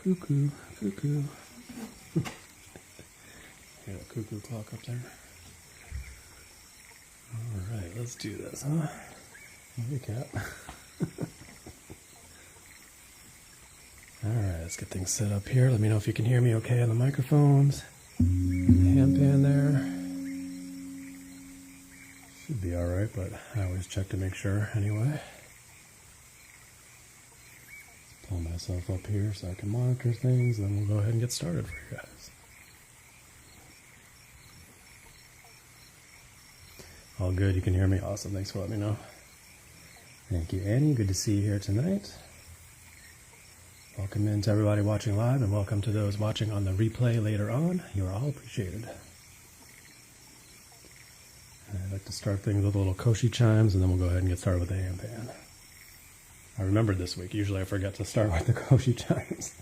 Cuckoo, cuckoo. Got a cuckoo clock up there. Alright, let's do this, huh? Hey, cat. Alright, let's get things set up here. Let me know if you can hear me okay on the microphones. Handpan there. Should be alright, but I always check to make sure anyway. Let's pull myself up here so I can monitor things, and then we'll go ahead and get started for you guys. All good, you can hear me? Awesome, thanks for letting me know. Thank you, Annie. Good to see you here tonight. Welcome in to everybody watching live, and welcome to those watching on the replay later on. You are all appreciated. I'd like to start things with a little koshi chimes, and then we'll go ahead and get started with the handpan. I remembered this week. Usually I forget to start with the koshi chimes.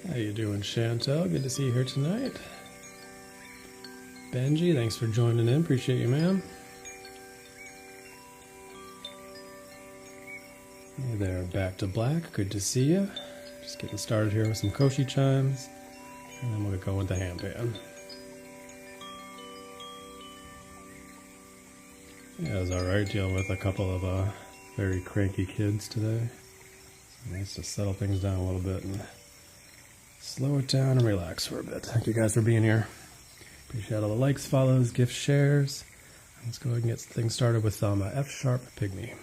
How you doing, Chantel? Good to see you here tonight. Benji, thanks for joining in. Appreciate you, ma'am. Hey there, Back to Black. Good to see you. Just getting started here with some koshi chimes, and then we'll go with the handpan. Yeah, it was alright dealing with a couple of very cranky kids today. So nice to settle things down a little bit and slow it down and relax for a bit. Thank you guys for being here. Appreciate all the likes, follows, gifts, shares. Let's go ahead and get things started with some F sharp pygmy.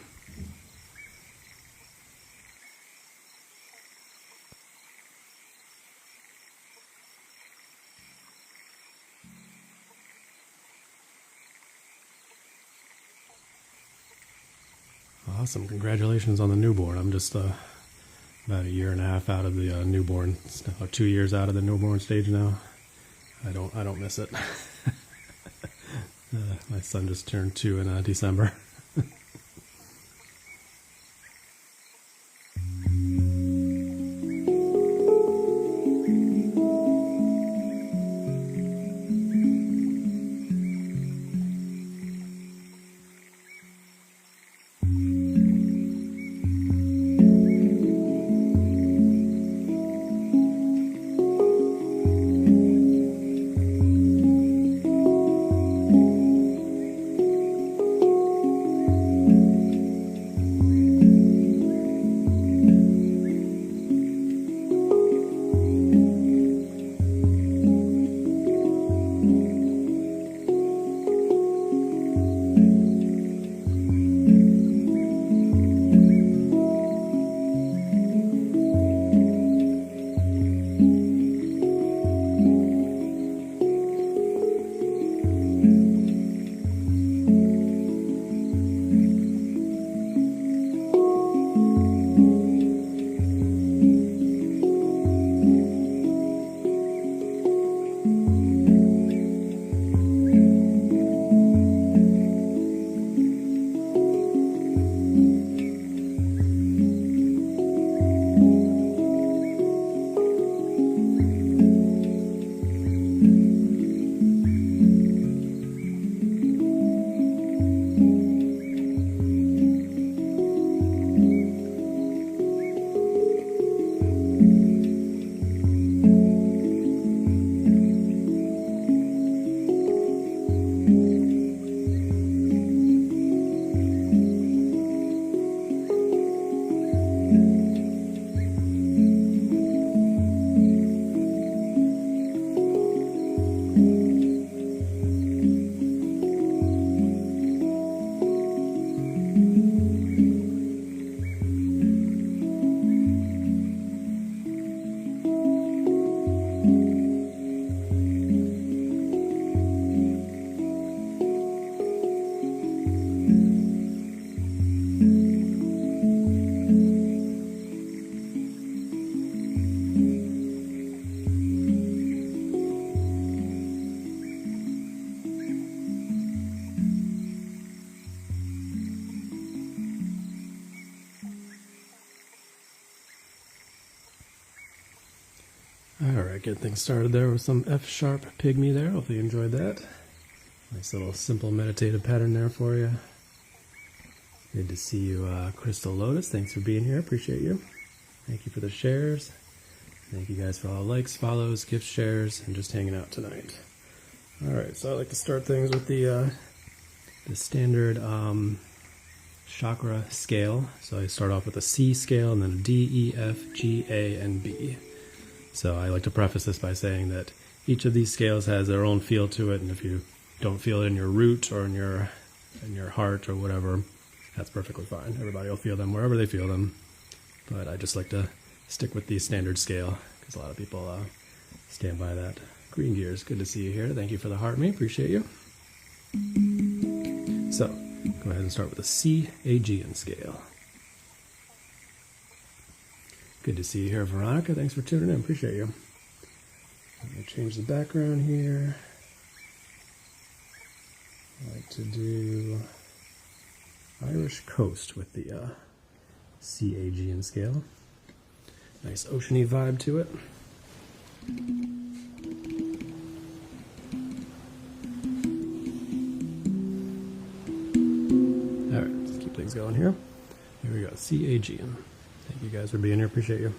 Awesome, congratulations on the newborn. I'm just about a year and a half out of the newborn, 2 years out of the newborn stage now. I don't miss it. My son just turned 2 in December. Alright, get things started there with some F sharp pygmy there. Hopefully you enjoyed that. Nice little simple meditative pattern there for you. Good to see you, Crystal Lotus. Thanks for being here. Appreciate you. Thank you for the shares. Thank you guys for all the likes, follows, gifts, shares, and just hanging out tonight. Alright, so I like to start things with the standard chakra scale. So I start off with a C scale and then a D, E, F, G, A, and B. So I like to preface this by saying that each of these scales has their own feel to it, and if you don't feel it in your root or in your heart or whatever, that's perfectly fine. Everybody will feel them wherever they feel them. But I just like to stick with the standard scale because a lot of people stand by that. Green Gears, good to see you here. Thank you for the heart, me. Appreciate you. So, go ahead and start with a C Aegean scale. Good to see you here, Veronica. Thanks for tuning in. Appreciate you. Let me change the background here. I like to do Irish Coast with the C Aegean scale. Nice oceany vibe to it. Alright, let's keep things going here. Here we go, C Aegean. Thank you guys for being here, appreciate you.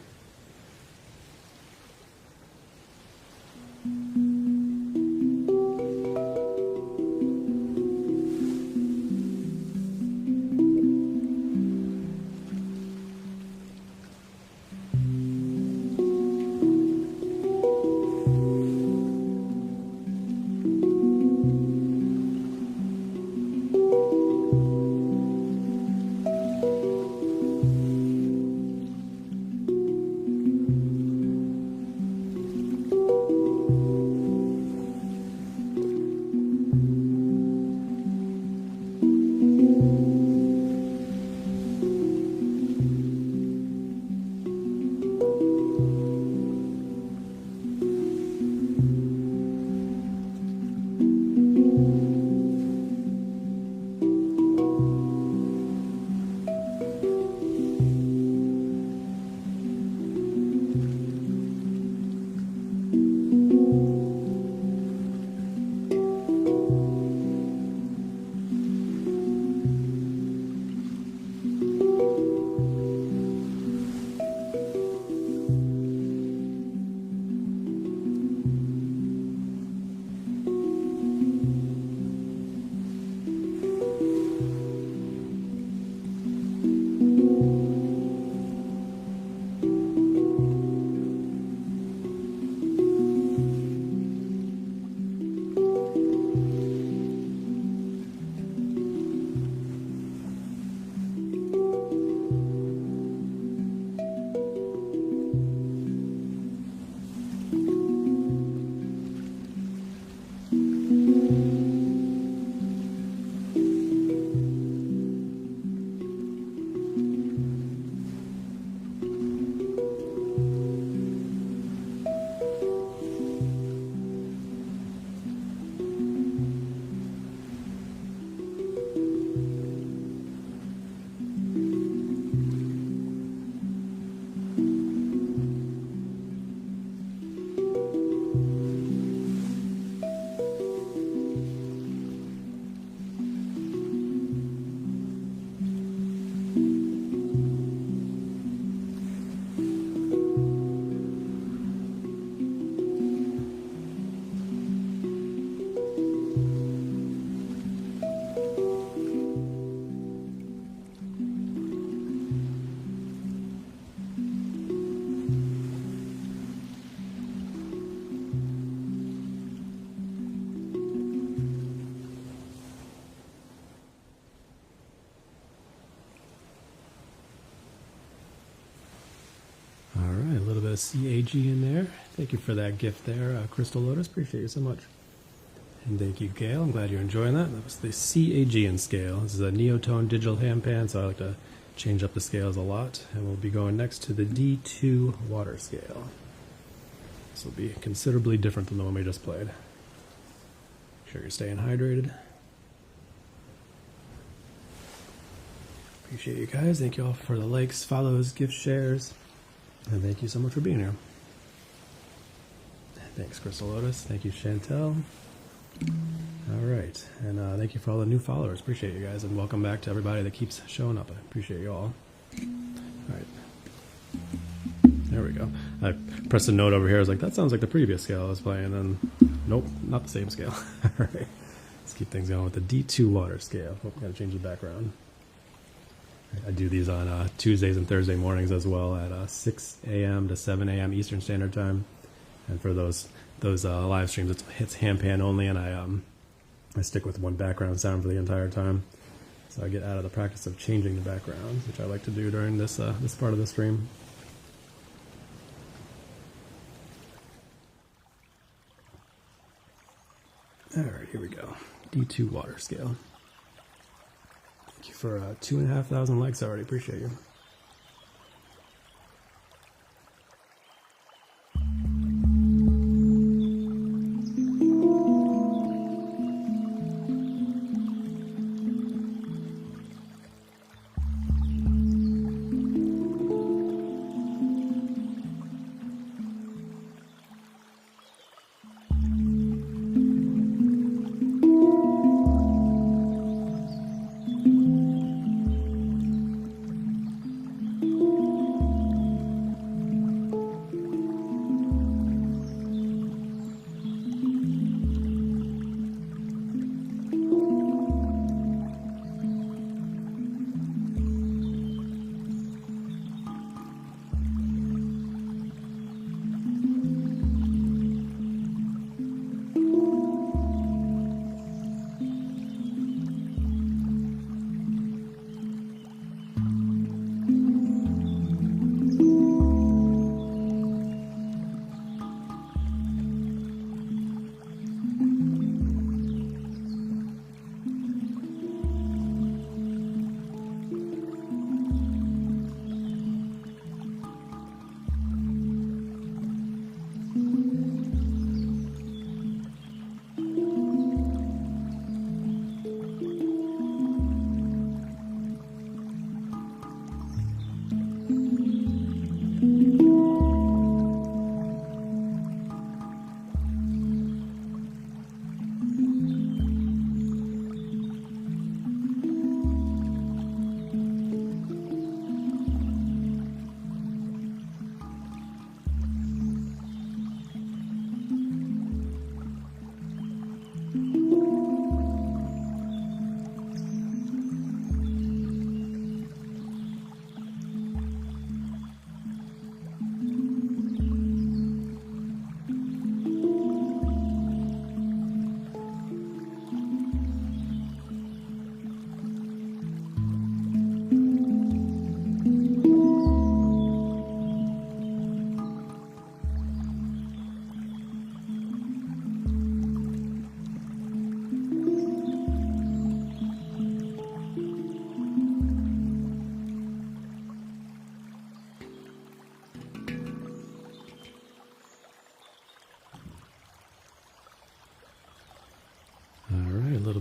CAG in there. Thank you for that gift there, Crystal Lotus. Appreciate you so much. And thank you, Gail. I'm glad you're enjoying that. That was the CAG scale. This is a Neotone digital handpan, so I like to change up the scales a lot. And we'll be going next to the D2 water scale. This will be considerably different than the one we just played. Make sure you're staying hydrated. Appreciate you guys. Thank you all for the likes, follows, gifts, shares. And thank you so much for being here. Thanks, Crystal Lotus. Thank you, Chantel. All right, and thank you for all the new followers. Appreciate you guys, and welcome back to everybody that keeps showing up. I appreciate you all. All right. There we go. I pressed a note over here. I was like, that sounds like the previous scale I was playing. And nope, not the same scale. All right. Let's keep things going with the D2 water scale. Oh, got to change the background. I do these on Tuesdays and Thursday mornings as well at 6 a.m. to 7 a.m. Eastern Standard Time. And for those live streams, it's handpan only, and I stick with one background sound for the entire time. So I get out of the practice of changing the backgrounds, which I like to do during this part of the stream. All right, here we go. D2 water scale. Thank you for 2,500 likes already. Appreciate you.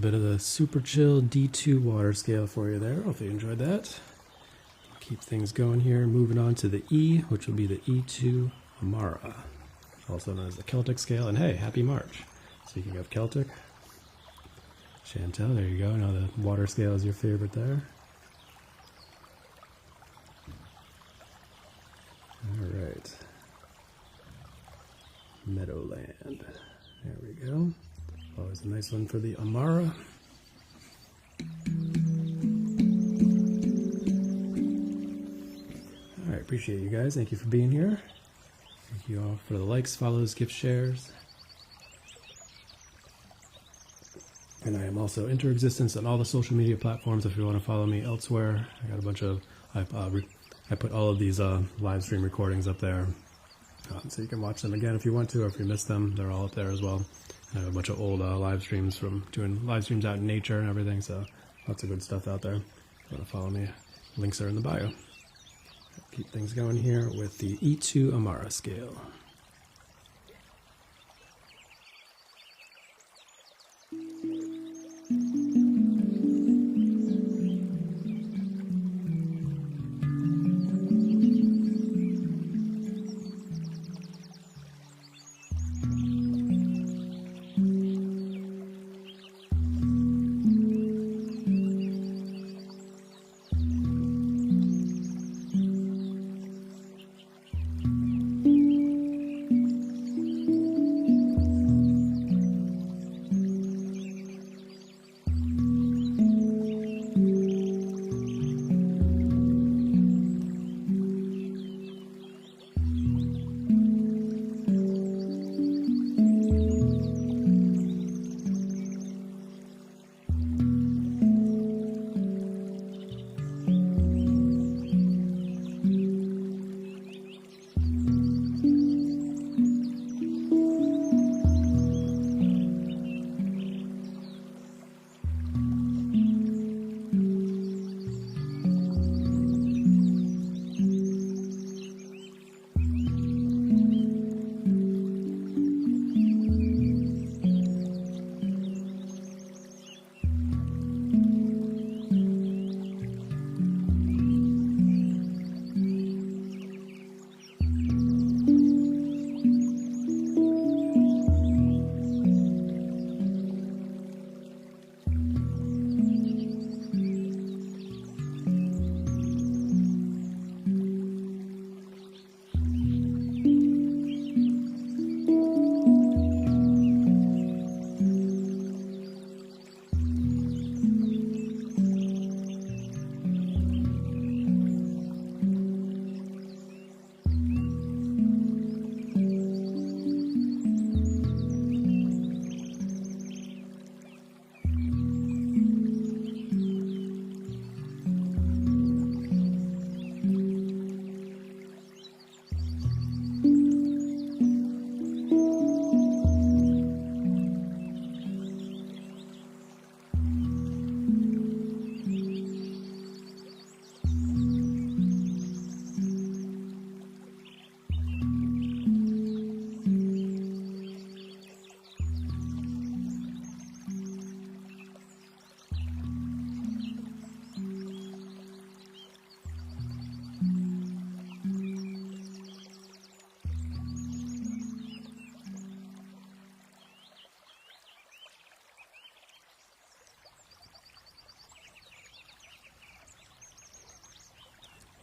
Bit of the super chill D2 water scale for you there. Hopefully you enjoyed that. Keep things going here. Moving on to the E, which will be the E2 Amara, also known as the Celtic scale. And hey, happy March. Speaking of Celtic, Chantel, there you go. Now the water scale is your favorite there. All right. Meadowland. There we go. Always a nice one for the Amara. All right, appreciate you guys. Thank you for being here. Thank you all for the likes, follows, gift shares. And I am also inter-existence on all the social media platforms if you want to follow me elsewhere. I got a bunch of, I put all of these live stream recordings up there. So you can watch them again if you want to, or if you missed them, they're all up there as well. I have a bunch of old live streams from doing live streams out in nature and everything, so lots of good stuff out there. If you want to follow me, links are in the bio. Keep things going here with the E2 Amara scale.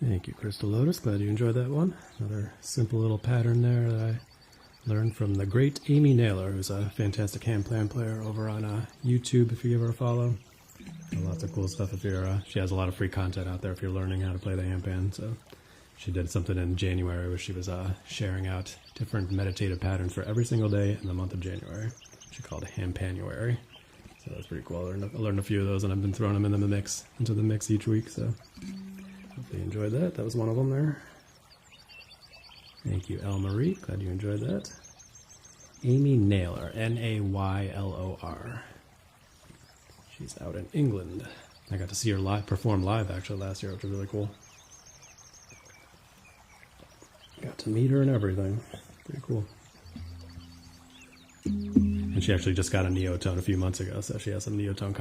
Thank you, Crystal Lotus. Glad you enjoyed that one. Another simple little pattern there that I learned from the great Amy Naylor, who's a fantastic handpan player over on YouTube, if you give her a follow. Lots of cool stuff if you're, she has a lot of free content out there if you're learning how to play the handpan. So she did something in January where she was sharing out different meditative patterns for every single day in the month of January. She called it Handpanuary. So that's pretty cool. I learned a few of those, and I've been throwing them into the mix each week. So hopefully you enjoyed that. That was one of them there. Thank you, Elle Marie. Glad you enjoyed that. Amy Naylor, Naylor. She's out in England. I got to see her perform live actually last year, which was really cool. Got to meet her and everything. Pretty cool. And she actually just got a Neotone a few months ago, so she has some Neotone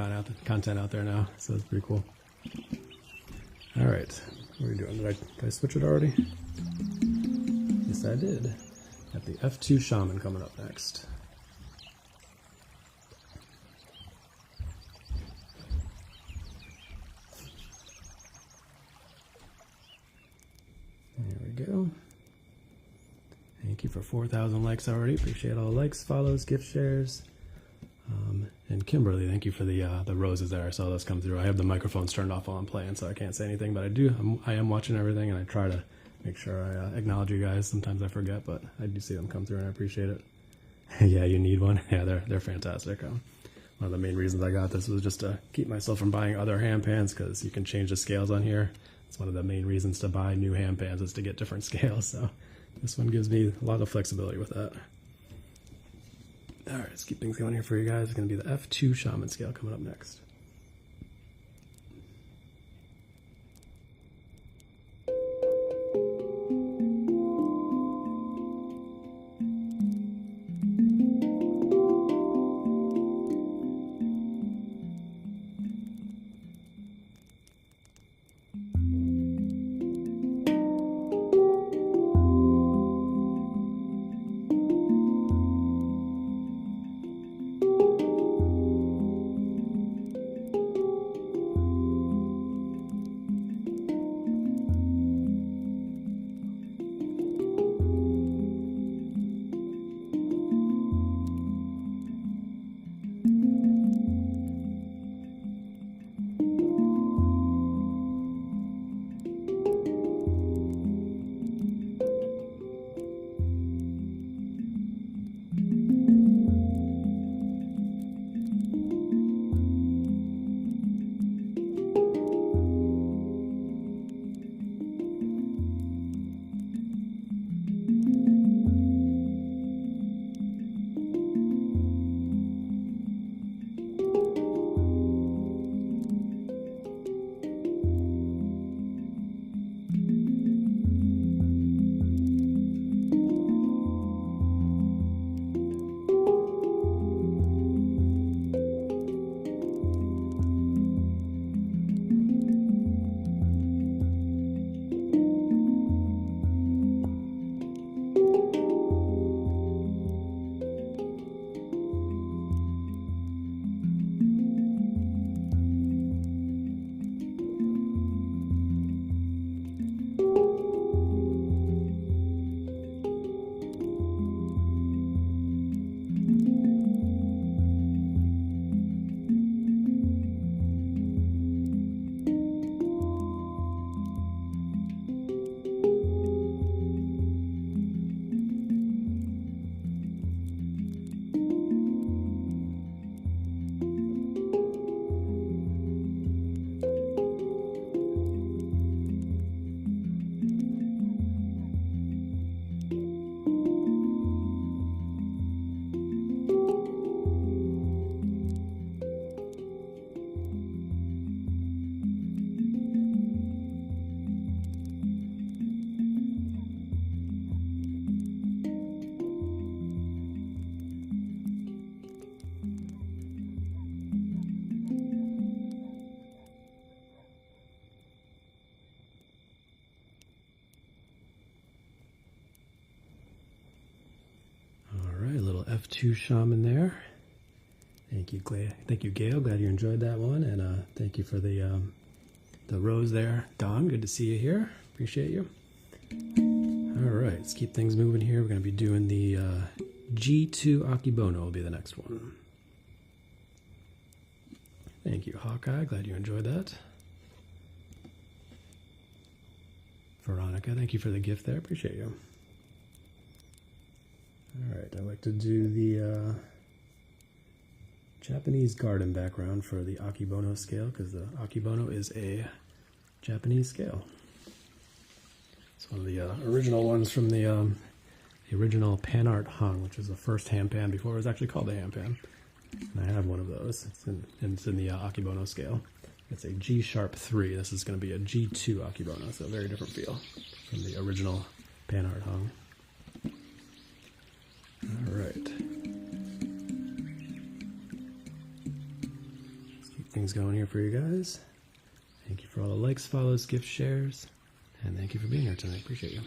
content out there now. So it's pretty cool. All right, what are we doing? Did I switch it already? Yes, I did. Got the F2 Shaman coming up next. There we go. Thank you for 4,000 likes already. Appreciate all the likes, follows, gift shares. And Kimberly, thank you for the roses there. I saw those come through. I have the microphones turned off while I'm playing, so I can't say anything. But I am watching everything, and I try to make sure I acknowledge you guys. Sometimes I forget, but I do see them come through, and I appreciate it. Yeah, you need one. Yeah, they're fantastic. One of the main reasons I got this was just to keep myself from buying other handpans, because you can change the scales on here. It's one of the main reasons to buy new handpans is to get different scales. So this one gives me a lot of flexibility with that. All right, let's keep things going here for you guys. It's going to be the F2 Shaman scale coming up next. F2 Shaman there. Thank you, Gail. Glad you enjoyed that one, and thank you for the rose there, Don. Good to see you here. Appreciate you. All right, let's keep things moving here. We're going to be doing the G2 Akibono will be the next one. Thank you, Hawkeye. Glad you enjoyed that. Veronica, thank you for the gift there. Appreciate you. All right, I like to do the Japanese garden background for the Akibono scale because the Akibono is a Japanese scale. It's one of the original ones from the original PANArt Hang, which was the first handpan before it was actually called a handpan. And I have one of those. It's in the Akibono scale. It's a G sharp 3. This is going to be a G2 Akibono, so a very different feel from the original PANArt Hang. All right. Let's keep things going here for you guys. Thank you for all the likes, follows, gifts, shares, and thank you for being here tonight. Appreciate you.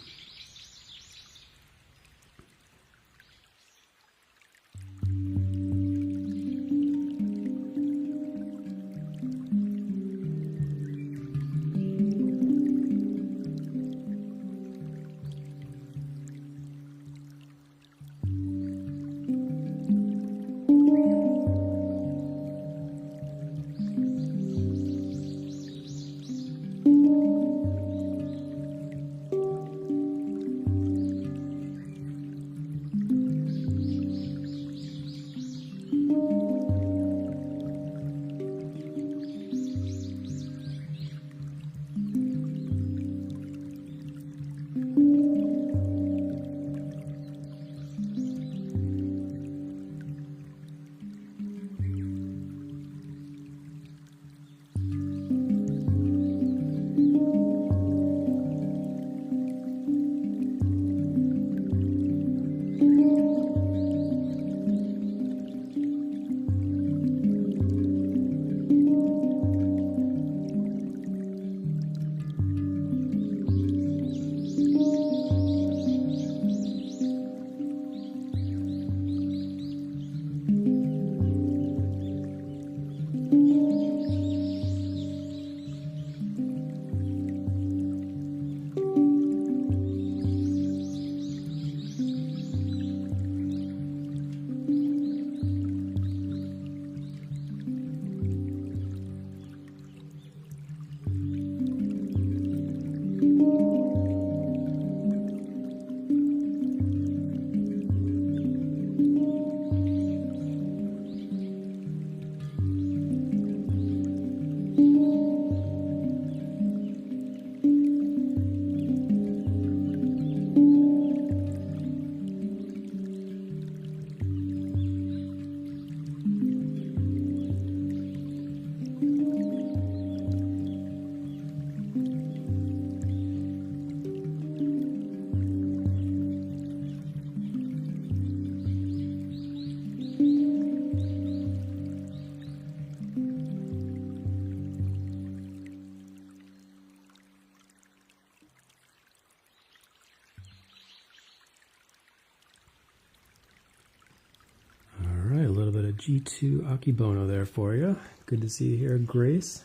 G2 Akibono there for you. Good to see you here, Grace.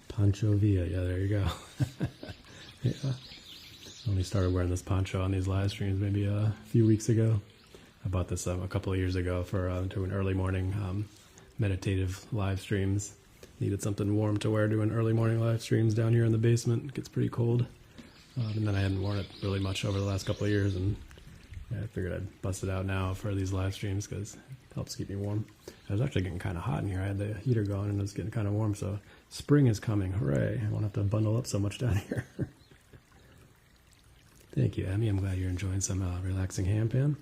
Poncho Villa, yeah, there you go. Yeah, I only started wearing this poncho on these live streams maybe a few weeks ago. I bought this a couple of years ago for doing early morning meditative live streams. Needed something warm to wear doing early morning live streams down here in the basement. It gets pretty cold. And then I hadn't worn it really much over the last couple of years, and yeah, I figured I'd bust it out now for these live streams because it helps keep me warm. I was actually getting kind of hot in here. I had the heater going and it was getting kind of warm, so spring is coming. Hooray. I won't have to bundle up so much down here. Thank you, Emmy. I'm glad you're enjoying some relaxing handpan.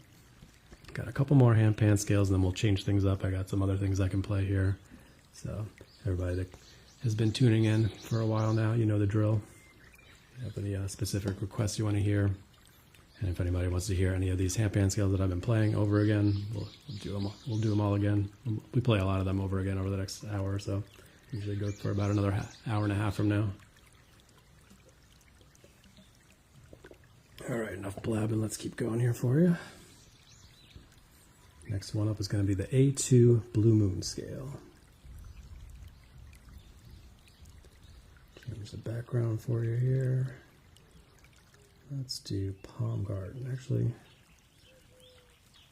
Got a couple more handpan scales and then we'll change things up. I got some other things I can play here. So everybody that has been tuning in for a while now, you know the drill. If you have any specific requests you want to hear, and if anybody wants to hear any of these handpan scales that I've been playing over again, we'll do them all again. We play a lot of them over again over the next hour or so. Usually go for about another hour and a half from now. All right, enough blabbing. Let's keep going here for you. Next one up is going to be the A2 Blue Moon scale. Change the background for you here. Let's do Palm Garden. Actually,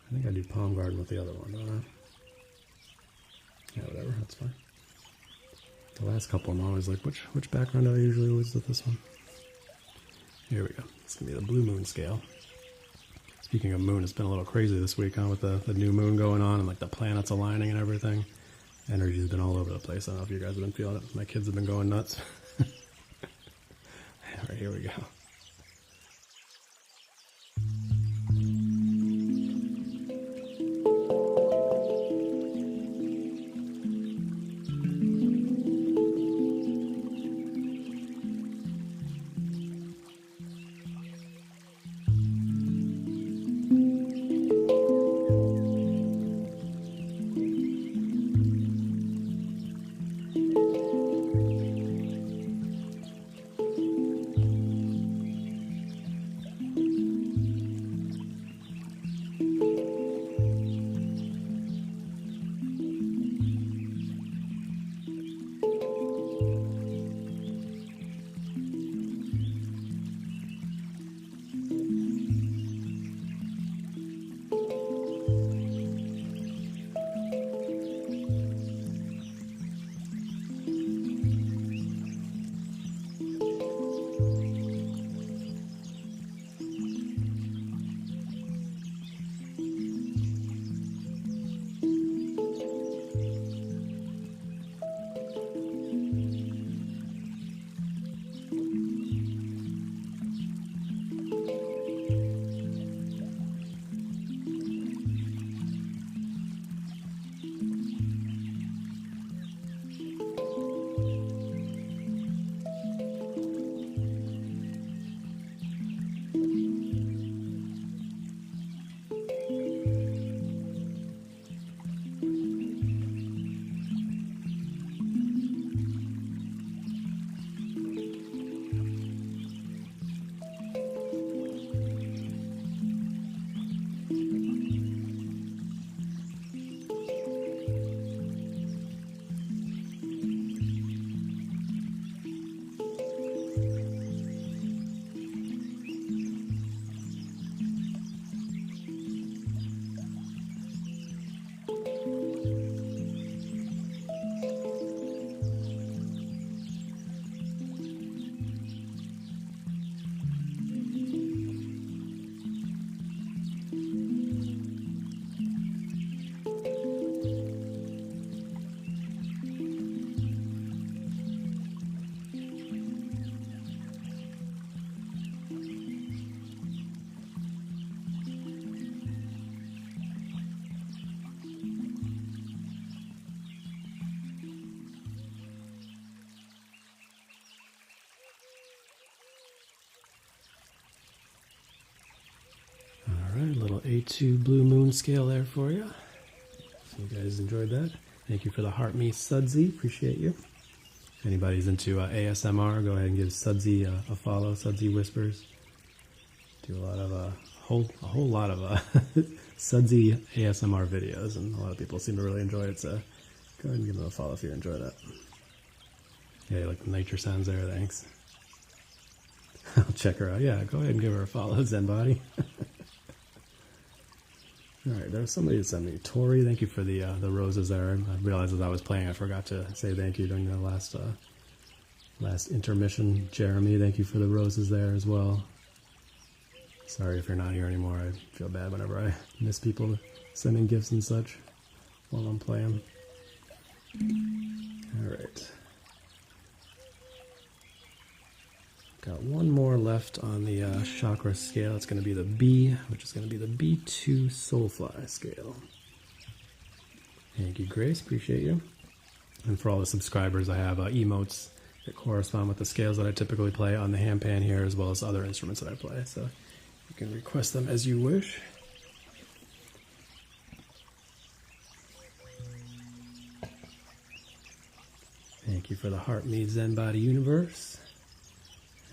I think I do Palm Garden with the other one, don't I? Yeah, whatever, that's fine. The last couple I'm always like, which background do I usually use with this one? Here we go. It's gonna be the Blue Moon scale. Speaking of moon, it's been a little crazy this week, huh, with the new moon going on and like the planets aligning and everything. Energy's been all over the place. I don't know if you guys have been feeling it. My kids have been going nuts. All right, here we go. Alright, a little A2 Blue Moon scale there for you. So you guys enjoyed that. Thank you for the heart me Sudsy, appreciate you. If anybody's into ASMR, go ahead and give Sudsy a follow, Sudsy Whispers. Do a lot of a whole lot of Sudsy ASMR videos, and a lot of people seem to really enjoy it, so go ahead and give them a follow if you enjoy that. Yeah, you like the nature sounds there, thanks. I'll check her out. Yeah, go ahead and give her a follow, Zen Body. Alright, there was somebody that sent me. Tori, thank you for the roses there. I realized as I was playing, I forgot to say thank you during the last intermission. Jeremy, thank you for the roses there as well. Sorry if you're not here anymore. I feel bad whenever I miss people sending gifts and such while I'm playing. Alright. Got one more left on the chakra scale. It's going to be the B, which is going to be the B2 Soulfly scale. Thank you, Grace. Appreciate you. And for all the subscribers, I have emotes that correspond with the scales that I typically play on the handpan here, as well as other instruments that I play. So you can request them as you wish. Thank you for the Heart Me Zen Body Universe.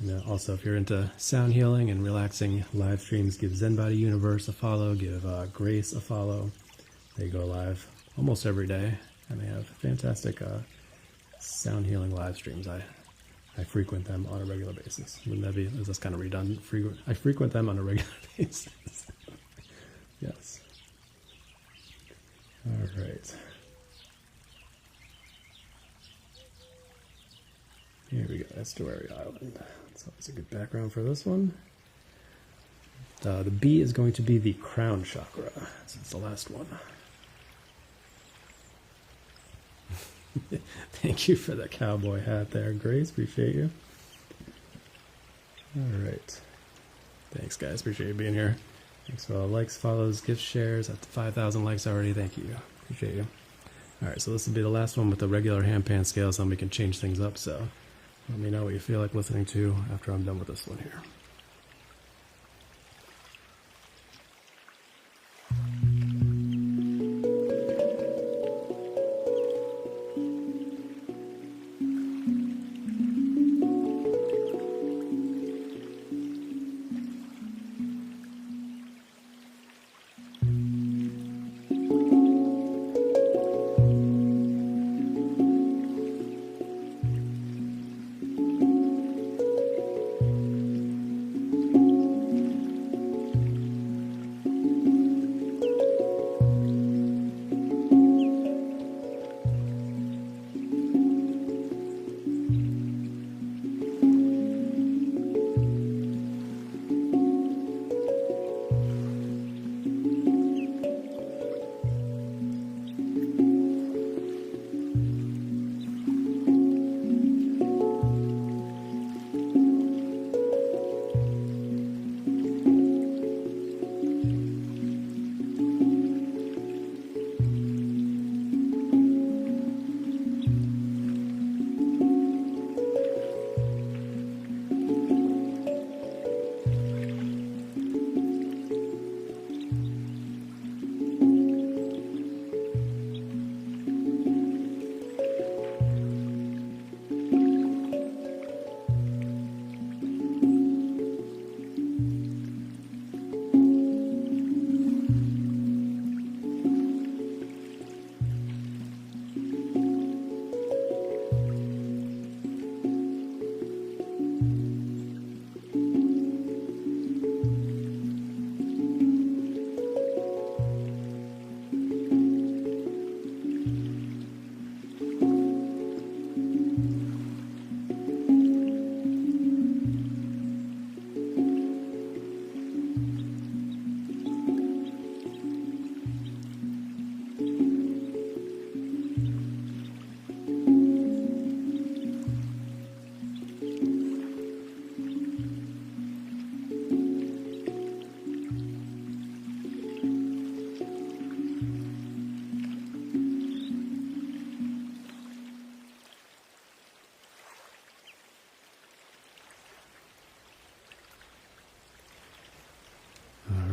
And also, if you're into sound healing and relaxing live streams, give Zen Body Universe a follow, give Grace a follow. They go live almost every day, and they have fantastic sound healing live streams. I I frequent them on a regular basis. Wouldn't that be, is this kind of redundant? I frequent them on a regular basis. Yes. All right. Here we go, Estuary Island. That's always a good background for this one. The B is going to be the crown chakra. So it's the last one. Thank you for the cowboy hat there, Grace. Appreciate you. All right. Thanks, guys. Appreciate you being here. Thanks for all the likes, follows, gifts, shares. Up to 5,000 likes already. Thank you. Appreciate you. All right, so this will be the last one with the regular handpan scales, and we can change things up. So let me know what you feel like listening to after I'm done with this one here.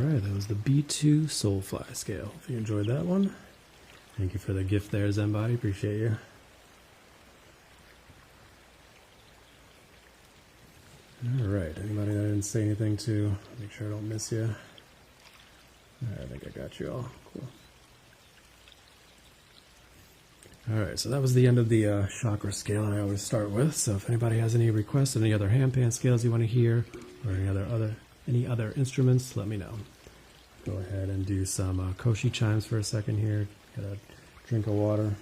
That was the B2 Soulfly scale. If you enjoyed that one, thank you for the gift there, Zenbody. Appreciate you. All right, anybody that I didn't say anything to, make sure I don't miss you. All right, I think I got you all. Cool. All right, so that was the end of the chakra scale I always start with. So if anybody has any requests of any other handpan scales you want to hear, or any other instruments, let me know. Go ahead and do some koshi chimes for a second here. Get a drink of water.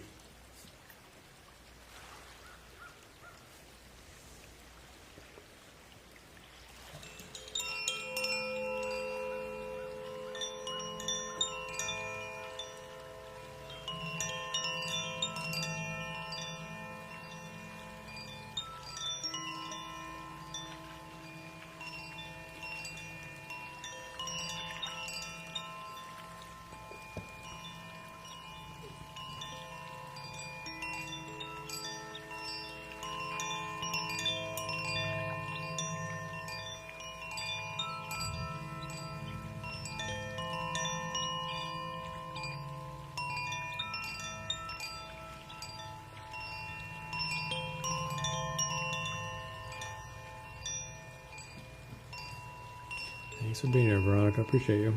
Thanks for being here, Veronica. Appreciate you.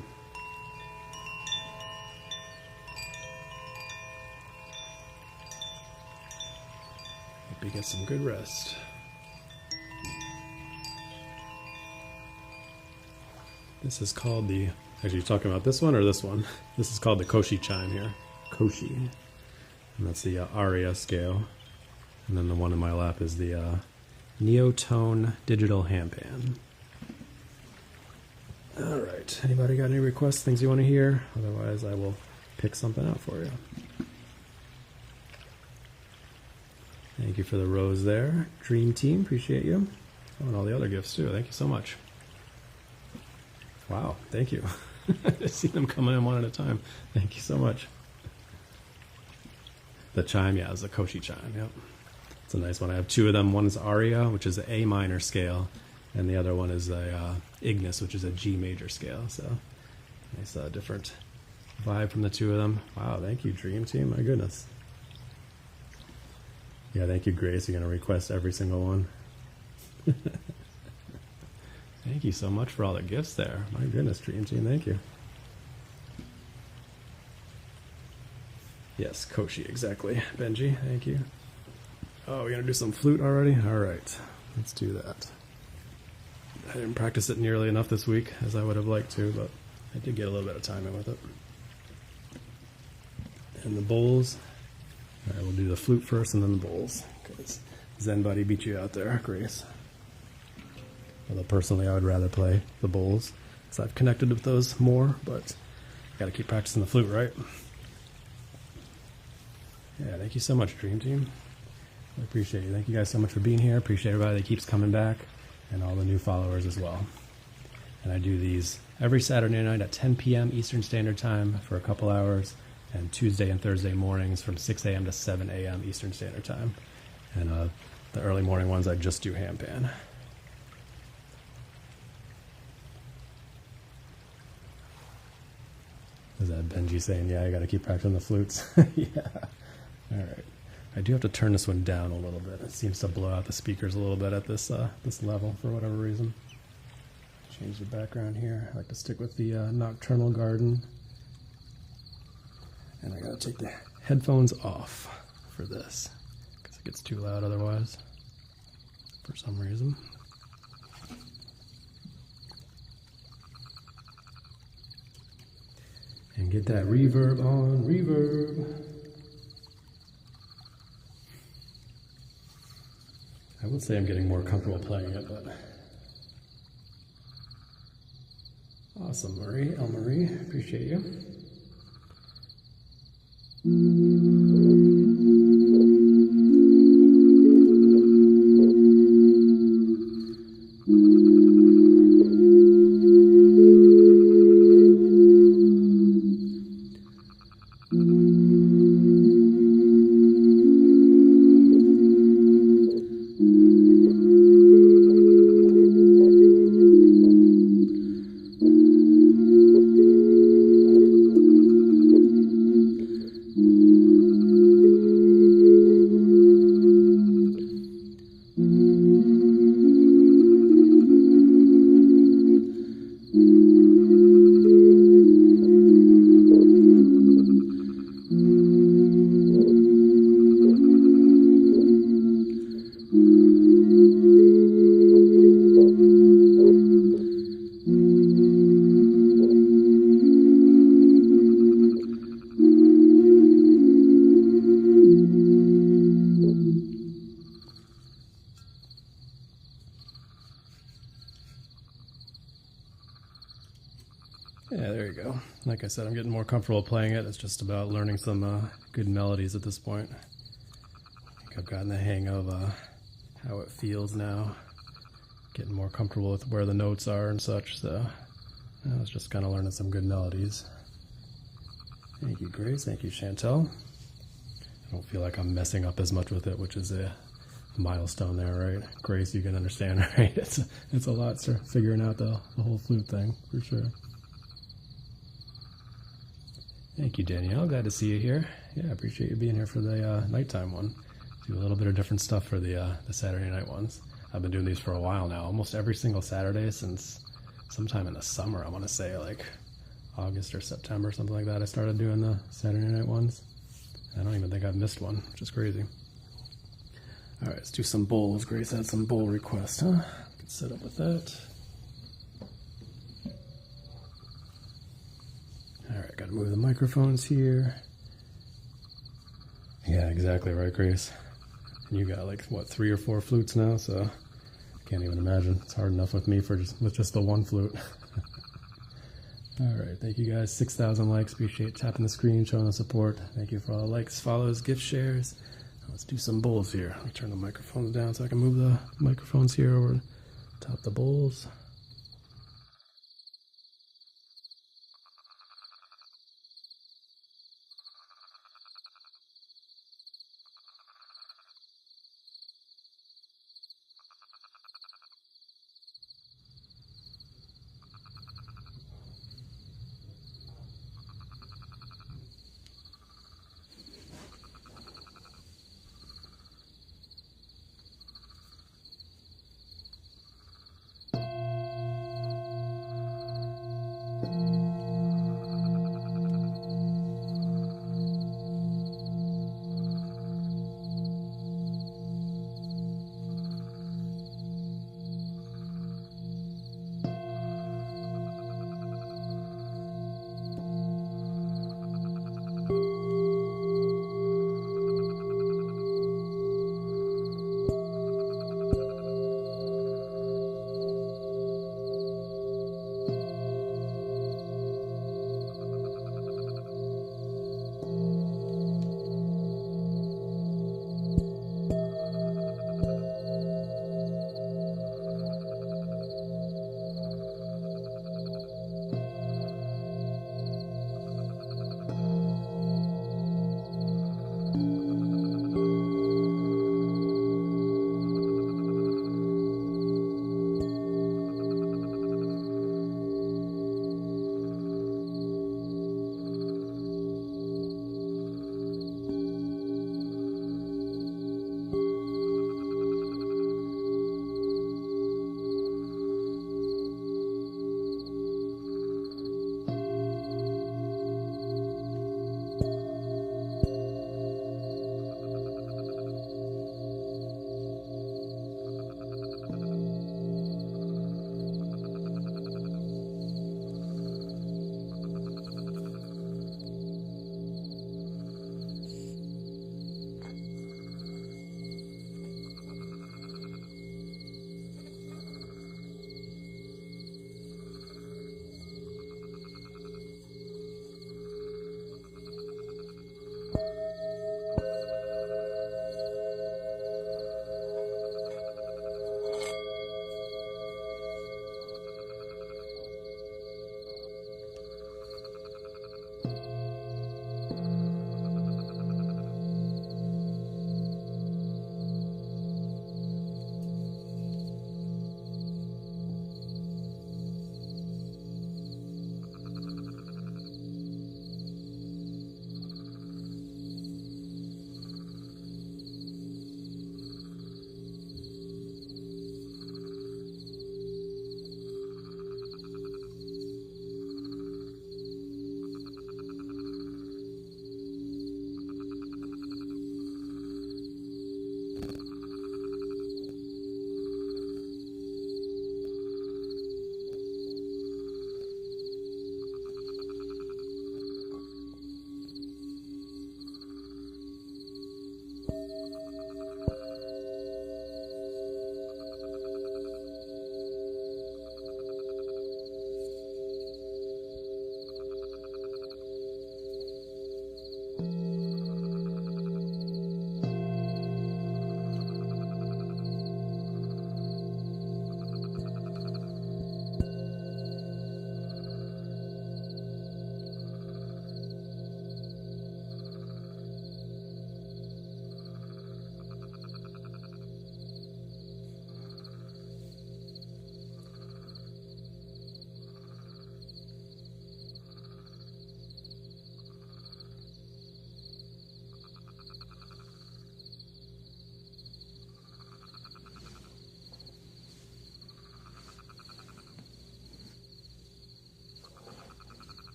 Hope you get some good rest. This is called the, actually you're talking about this one or this one? This is called the Koshi chime here. Koshi. And that's the aria scale. And then the one in my lap is the Neotone digital handpan. Alright, anybody got any requests, things you want to hear? Otherwise I will pick something out for you. Thank you for the rose there. Dream Team, appreciate you. Oh, and all the other gifts too, thank you so much. Wow, thank you. I see them coming in one at a time. Thank you so much. The chime, yeah, is the Koshi chime, yep. It's a nice one. I have two of them. One is aria, which is an A minor scale, and the other one is a Ignis, which is a G major scale. So nice different vibe from the two of them. Wow, thank you, Dream Team. My goodness. Yeah, thank you, Grace. You're going to request every single one. Thank you so much for all the gifts there. My goodness, Dream Team, thank you. Yes, Koshi, exactly. Benji, thank you. Oh, we're going to do some flute already? All right, let's do that. I didn't practice it nearly enough this week as I would have liked to, but I did get a little bit of time in with it. And the bowls. All right, we'll do the flute first and then the bowls, because Zen Buddy beat you out there, Grace. Although personally I would rather play the bowls, because I've connected with those more, but got to keep practicing the flute, right? Yeah, thank you so much, Dream Team. I appreciate you. Thank you guys so much for being here. Appreciate everybody that keeps coming back and all the new followers as well. And I do these every Saturday night at 10 p.m. Eastern Standard Time for a couple hours, and Tuesday and Thursday mornings from 6 a.m. to 7 a.m. Eastern Standard Time. And the early morning ones I just do handpan. Is that Benji saying, yeah, I got to keep practicing the flutes? Yeah. All right. I do have to turn this one down a little bit. It seems to blow out the speakers a little bit at this this level for whatever reason. Change the background here. I like to stick with the Nocturnal Garden. And I got to take the headphones off for this because it gets too loud otherwise for some reason. And get that reverb on, reverb. I would say I'm getting more comfortable playing it, but awesome, Marie, El Marie, appreciate you. Yeah, there you go. Like I said, I'm getting more comfortable playing it. It's just about learning some good melodies at this point. I think I've gotten the hang of how it feels now. Getting more comfortable with where the notes are and such, so I was just kind of learning some good melodies. Thank you, Grace. Thank you, Chantel. I don't feel like I'm messing up as much with it, which is a milestone there, right? Grace, you can understand, right? It's a lot, sir, figuring out the whole flute thing, for sure. Thank you, Danielle. Glad to see you here. Yeah, I appreciate you being here for the nighttime one. Do a little bit of different stuff for the Saturday night ones. I've been doing these for a while now, almost every single Saturday since sometime in the summer. I want to say like August or September, something like that. I started doing the Saturday night ones. I don't even think I've missed one, which is crazy. All right, let's do some bowls. Grace had some bowl requests, huh? Could set up with that. Gotta move the microphones here. Yeah, exactly right, Grace. And you got like, what, 3 or 4 flutes now, so I can't even imagine. It's hard enough with me with just the one flute. Alright, thank you guys. 6,000 likes. Appreciate tapping the screen, showing the support. Thank you for all the likes, follows, gift shares. Let's do some bowls here. Let me turn the microphones down so I can move the microphones here over top the bowls.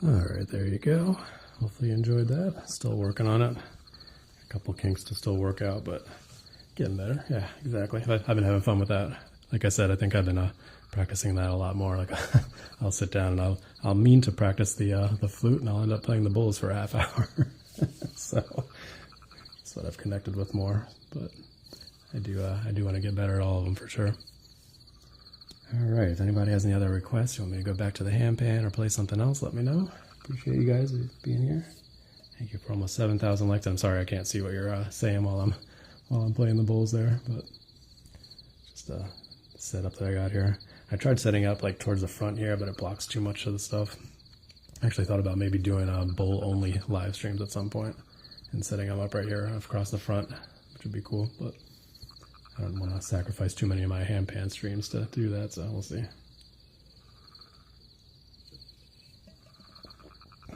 Alright, there you go. hopefully you enjoyed that. Still working on it. A couple kinks to still work out, but getting better. Yeah, exactly. I've been having fun with that. Like I said, I think I've been practicing that a lot more. Like I'll sit down and I'll mean to practice the flute, and I'll end up playing the bowls for a half hour. So that's what I've connected with more. But I do want to get better at all of them for sure. All right. If anybody has any other requests, you want me to go back to the handpan or play something else, let me know. Appreciate you guys being here. Thank you for almost 7,000 likes. I'm sorry I can't see what you're saying while I'm playing the bowls there, but just a setup that I got here. I tried setting up like towards the front here, but it blocks too much of the stuff. I actually thought about maybe doing bowl only live streams at some point and setting them up right here across the front, which would be cool, but I don't want to sacrifice too many of my handpan streams to do that, so we'll see.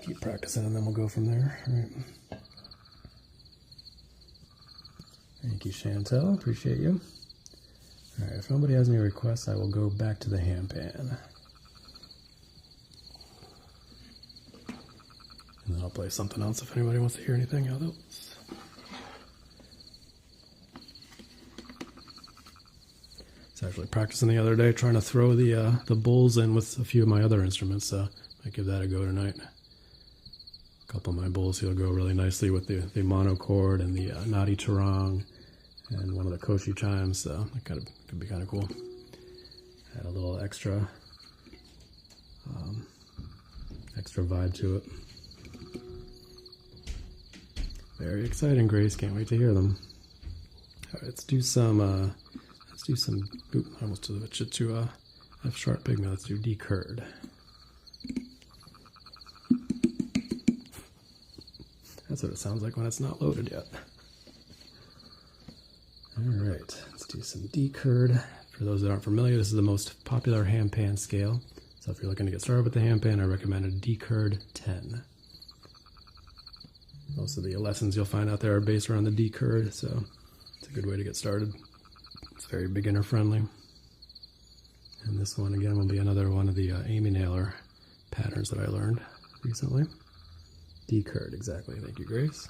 Keep practicing and then we'll go from there. All right. Thank you, Chantel. Appreciate you. All right, if nobody has any requests, I will go back to the handpan. And then I'll play something else if anybody wants to hear anything else. I was actually practicing the other day, trying to throw the bowls in with a few of my other instruments, so I might give that a go tonight. A couple of my bowls here will go really nicely with the monochord and the nadi charang and one of the koshi chimes, so that could be kind of cool. Add a little extra vibe to it. Very exciting, Grace. Can't wait to hear them. All right, let's do some. Oop, I almost switched it to F sharp pigment. Let's do D curd. That's what it sounds like when it's not loaded yet. All right, let's do some D curd. For those that aren't familiar, this is the most popular handpan scale. So if you're looking to get started with the handpan, I recommend a D curd 10. Most of the lessons you'll find out there are based around the D curd, so it's a good way to get started. It's very beginner friendly. And this one again will be another one of the Amy Naylor patterns that I learned recently. D curd, exactly. Thank you, Grace.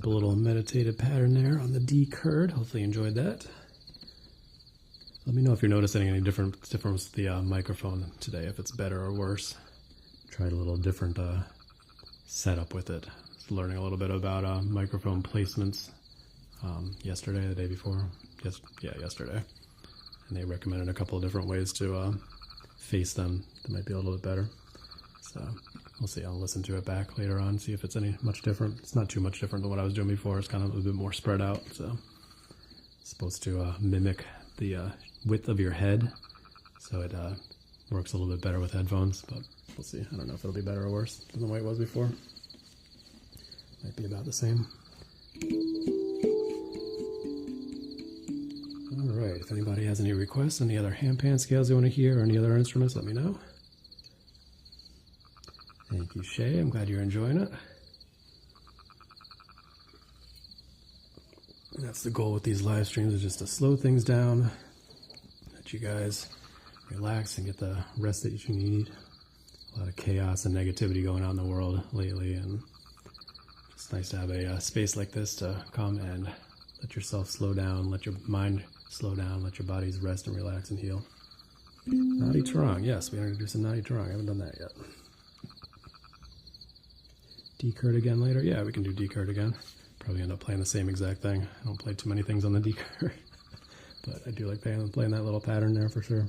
simple little meditative pattern there on the D chord. Hopefully you enjoyed that. Let me know if you're noticing any difference with the microphone today, if it's better or worse. Tried a little different setup with it. Just learning a little bit about microphone placements yesterday, the day before. Yesterday. And they recommended a couple of different ways to face them that might be a little bit better. So we'll see. I'll listen to it back later on, see if it's much different. It's not too much different than what I was doing before. It's kind of a little bit more spread out. So it's supposed to mimic the width of your head. So it works a little bit better with headphones, but we'll see. I don't know if it'll be better or worse than the way it was before. Might be about the same. Alright, if anybody has any requests, any other handpan scales you want to hear, or any other instruments, let me know. Thank you, Shay. I'm glad you're enjoying it. And that's the goal with these live streams, is just to slow things down, let you guys relax and get the rest that you need. A lot of chaos and negativity going on in the world lately, and it's nice to have a space like this to come and let yourself slow down, let your mind slow down, let your bodies rest and relax and heal. Nadi Tarang, yes, we're going to do some Nadi Tarang. I haven't done that yet. D-Curt again later? Yeah, we can do D-Curt again. Probably end up playing the same exact thing. I don't play too many things on the D-Curt, but I do like playing that little pattern there for sure.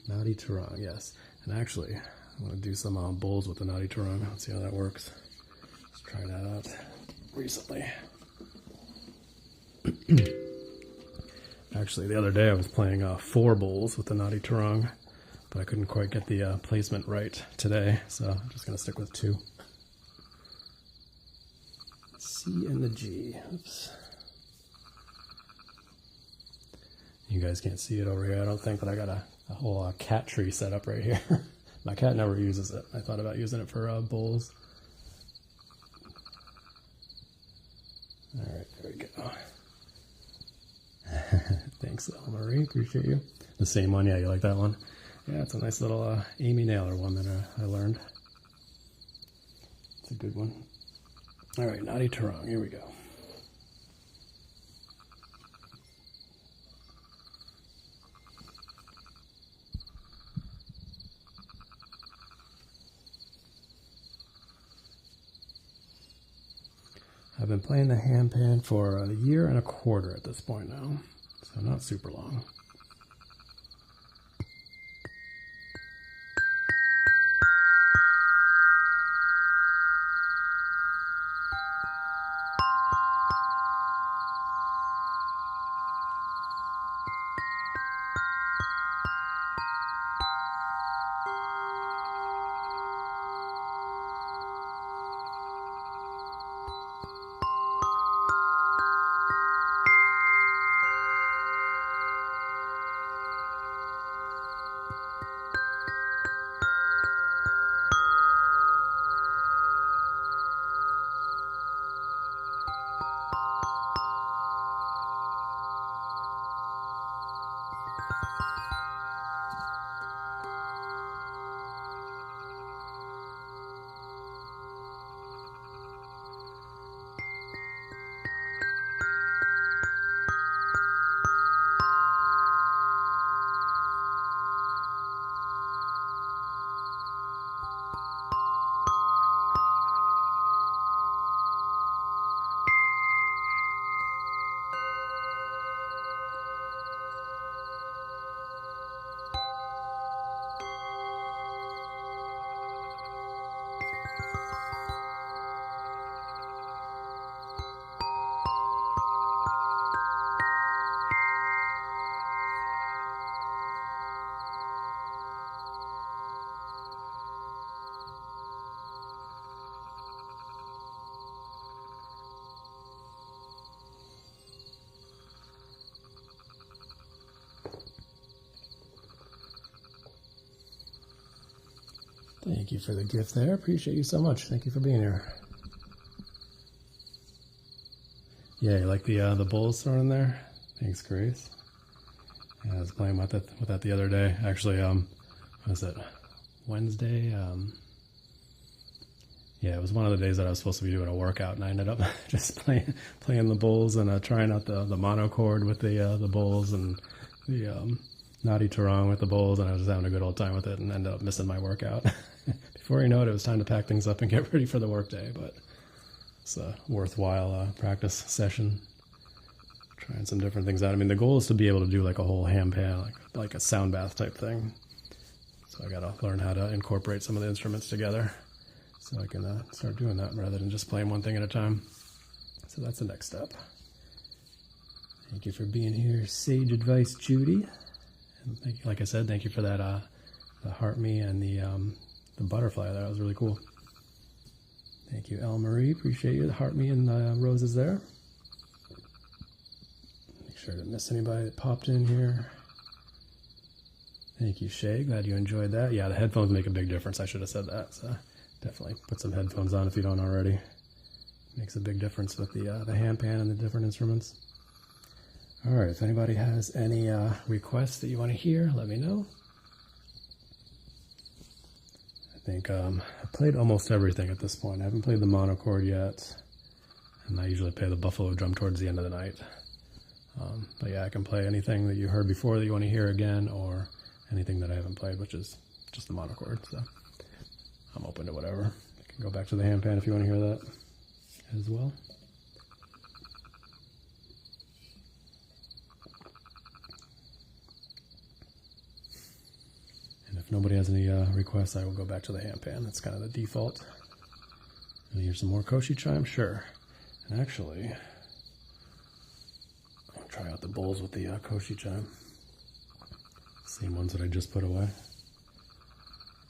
Nadi Tarang, yes. And actually, I'm going to do some bowls with the Nadi Tarang. Let's see how that works. Let's try that out recently. Actually, the other day I was playing 4 bowls with the Nadi Tarang, but I couldn't quite get the placement right today, so I'm just going to stick with 2. C and the G. Oops. You guys can't see it over here, I don't think, but I got a whole cat tree set up right here. My cat never uses it. I thought about using it for bowls. Alright, there we go. Thanks, Marie. Appreciate you. The same one, yeah, you like that one? Yeah, it's a nice little Amy Naylor one that I learned. It's a good one. All right, Nadi Tarang, here we go. I've been playing the handpan for 1.25 years at this point now, so not super long. Thank you for the gift there. Appreciate you so much. Thank you for being here. Yeah, you like the bowls thrown in there? Thanks, Grace. Yeah, I was playing with that the other day. Actually, what was it? Wednesday? Yeah, it was one of the days that I was supposed to be doing a workout, and I ended up just playing the bowls and trying out the monochord with the bowls and the naughty tarong with the bowls, and I was just having a good old time with it and ended up missing my workout. Before you know it, it was time to pack things up and get ready for the workday, but it's a worthwhile practice session. Trying some different things out. I mean, the goal is to be able to do like a whole handpan, like a sound bath type thing. So I got to learn how to incorporate some of the instruments together so I can start doing that rather than just playing one thing at a time. So that's the next step. Thank you for being here, Sage Advice Judy. And thank you, like I said, thank you for that the heart me and the butterfly. That was really cool. Thank you, Elle Marie. Appreciate you. The heart me and the roses there. Make sure I didn't miss anybody that popped in here. Thank you, Shay. Glad you enjoyed that. Yeah, the headphones make a big difference. I should have said that. So definitely put some headphones on if you don't already. Makes a big difference with the handpan and the different instruments. All right, if anybody has any requests that you want to hear, let me know. I think I played almost everything at this point. I haven't played the monochord yet, and I usually play the buffalo drum towards the end of the night. But yeah, I can play anything that you heard before that you want to hear again, or anything that I haven't played, which is just the monochord. So I'm open to whatever. You can go back to the handpan if you want to hear that as well. And if nobody has any requests, I will go back to the handpan. That's kind of the default. And here's some more Koshi chime, sure. And actually, I'll try out the bowls with the Koshi chime. Same ones that I just put away.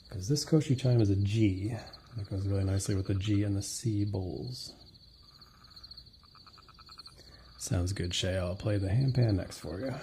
Because this Koshi chime is a G. And it goes really nicely with the G and the C bowls. Sounds good, Shay. I'll play the handpan next for you.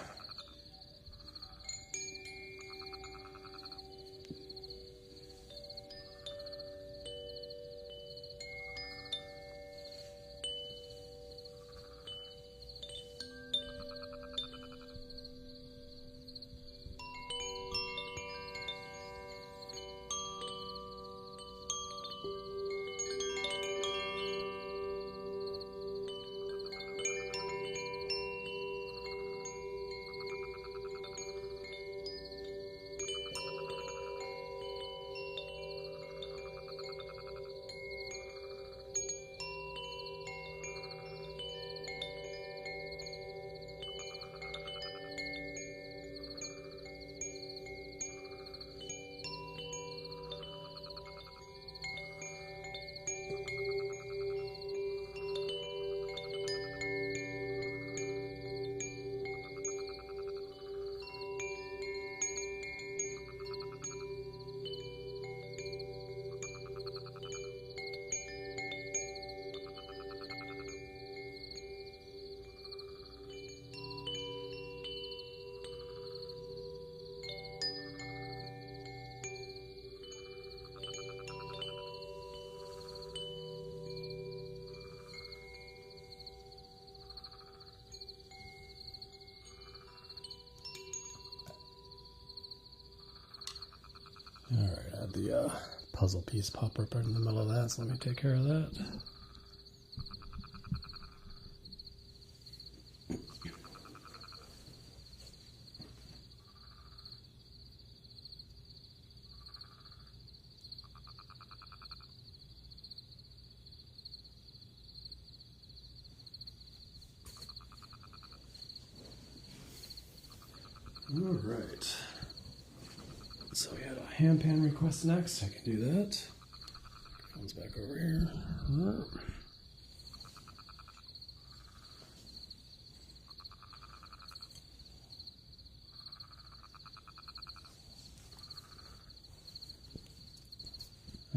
Alright, I had the puzzle piece pop up right in the middle of that, so let me take care of that. Alright. So we had a handpan request next. I can do that. Comes back over here.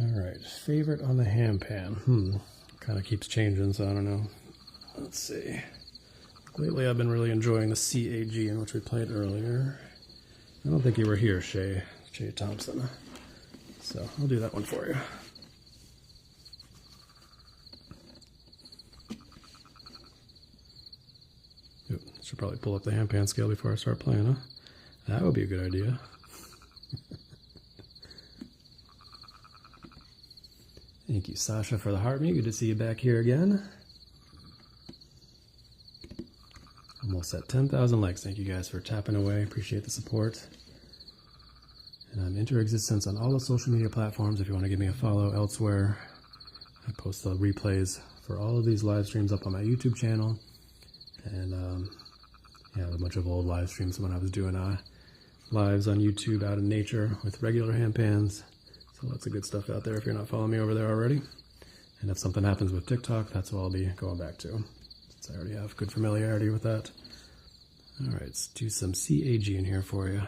Alright, favorite on the handpan. Kind of keeps changing, so I don't know. Let's see. Lately I've been really enjoying the CAG, in which we played earlier. I don't think you were here, Shay Thompson. So I'll do that one for you. Ooh, should probably pull up the handpan scale before I start playing, huh? That would be a good idea. Thank Thank you, Sasha, for the heart me. Good to see you back here again. Almost at 10,000 likes. Thank you guys for tapping away. Appreciate the support. And I'm Interexistence on all the social media platforms if you want to give me a follow elsewhere. I post the replays for all of these live streams up on my YouTube channel. And yeah, a bunch of old live streams when I was doing lives on YouTube out in nature with regular handpans. So lots of good stuff out there if you're not following me over there already. And if something happens with TikTok, that's what I'll be going back to, since I already have good familiarity with that. All right, let's do some CAG in here for you.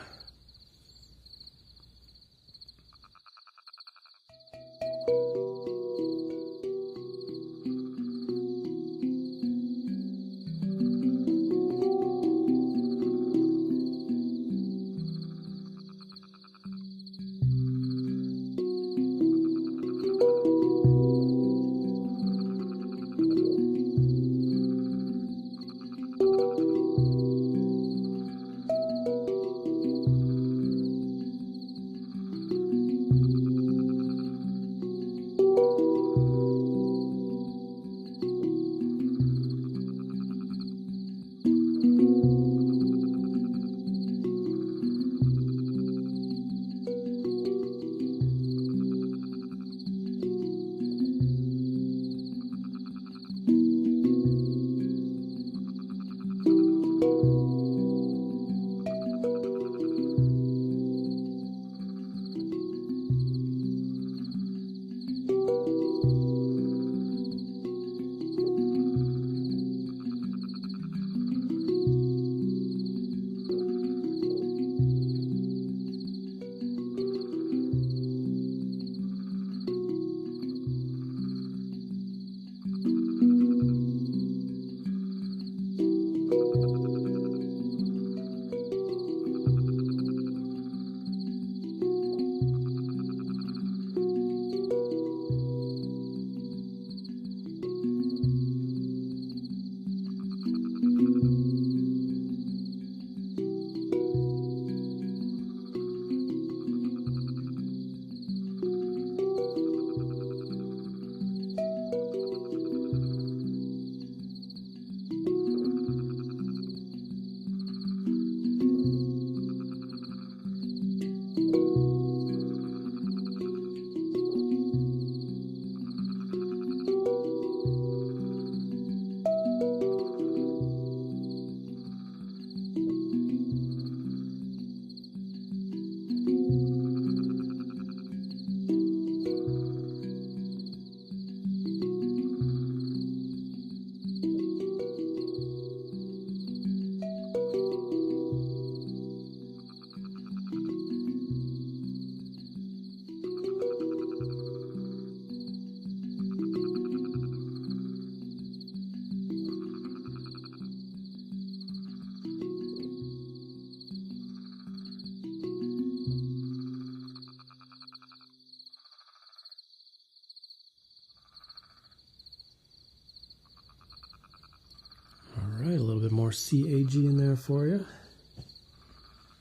A little bit more CAG in there for you.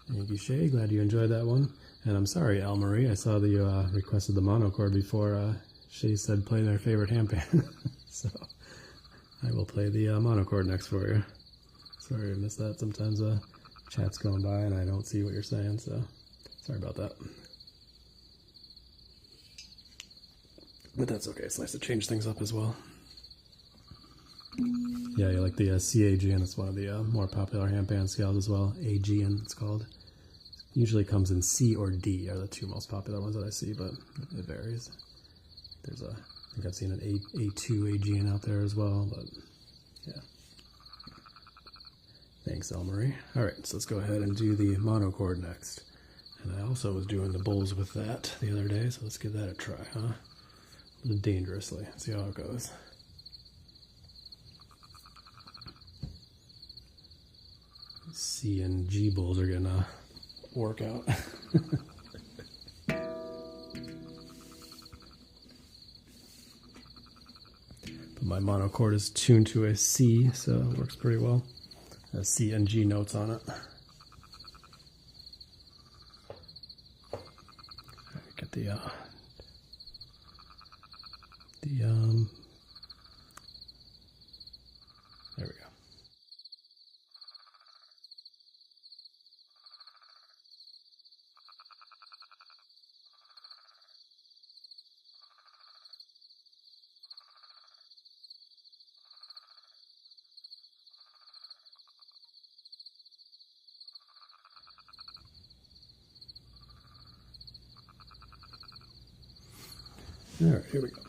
Thank you, Shay. Glad you enjoyed that one. And I'm sorry, Al Marie. I saw that you requested the monochord before Shay said play their favorite handpan. So I will play the monochord next for you. Sorry I missed that. Sometimes chat's going by and I don't see what you're saying, so sorry about that. But that's okay. It's nice to change things up as well. Yeah, you like the CAG, and it's one of the more popular handpan scales as well. AGN, it's called. Usually comes in C or D are the two most popular ones that I see, but it varies. There's I think I've seen an A2 AGN out there as well, but yeah. Thanks, Elmarie. All right, so let's go ahead and do the monochord next. And I also was doing the bowls with that the other day, so let's give that a try, huh? A little dangerously. See how it goes. C and G bowls are gonna work out. But my monochord is tuned to a C, so it works pretty well. It has C and G notes on it. Get the The there we go. All right, here we go.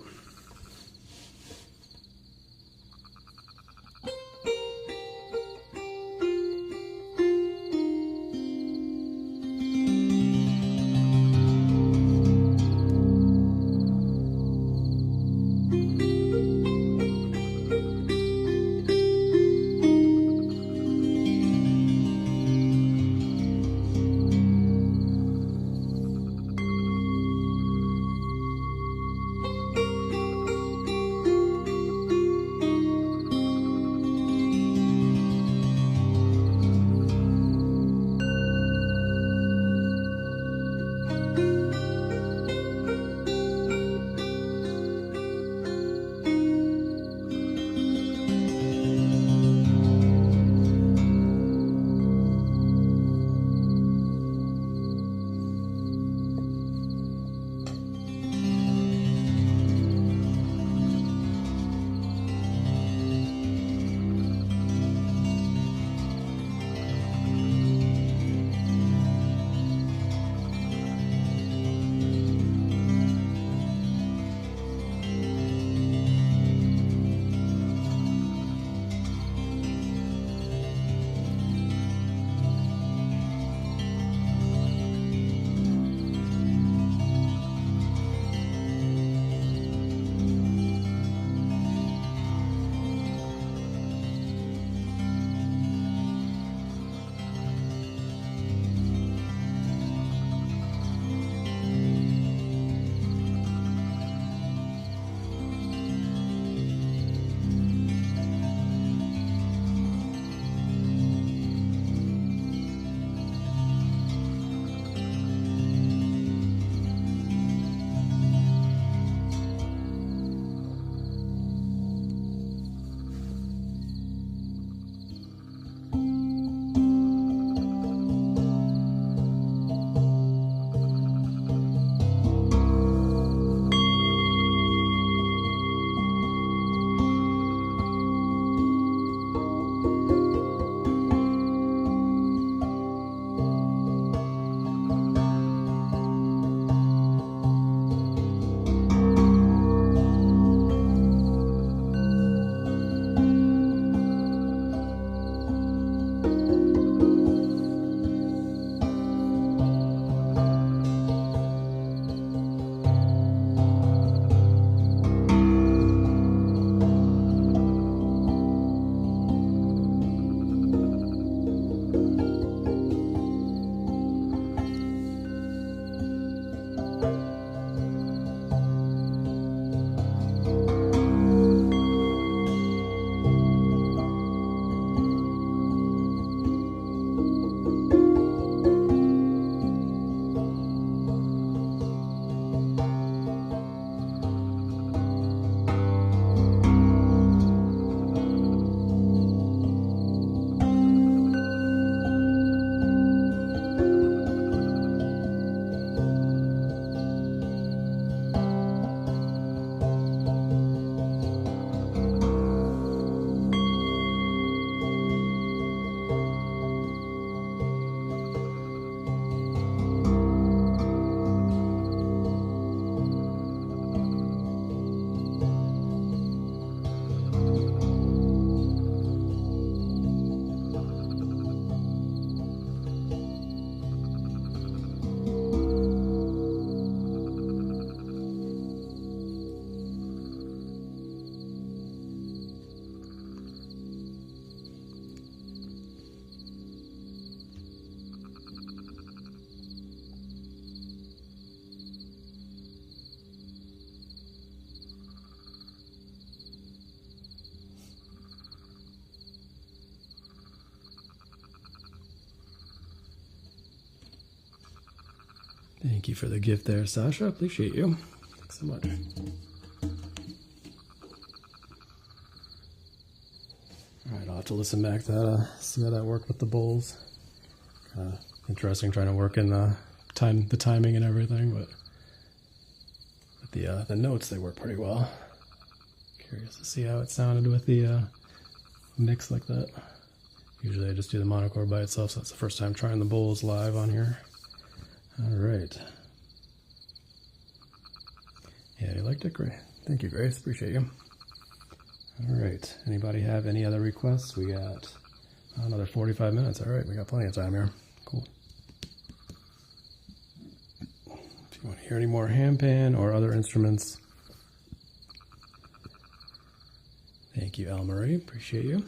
Thank you for the gift there, Sasha. Appreciate you. Thanks so much. to listen back to that, see how that worked with the bowls. Kind of interesting trying to work in the timing and everything, but the notes, they work pretty well. Curious to see how it sounded with the mix like that. Usually I just do the monochord by itself, so that's the first time trying the bowls live on here. Alright. Yeah, you liked it? Great. Thank you, Grace. Appreciate you. Alright. Anybody have any other requests? We got another 45 minutes. Alright, we got plenty of time here. Cool. If you want to hear any more handpan or other instruments, thank you, Al Marie. Appreciate you.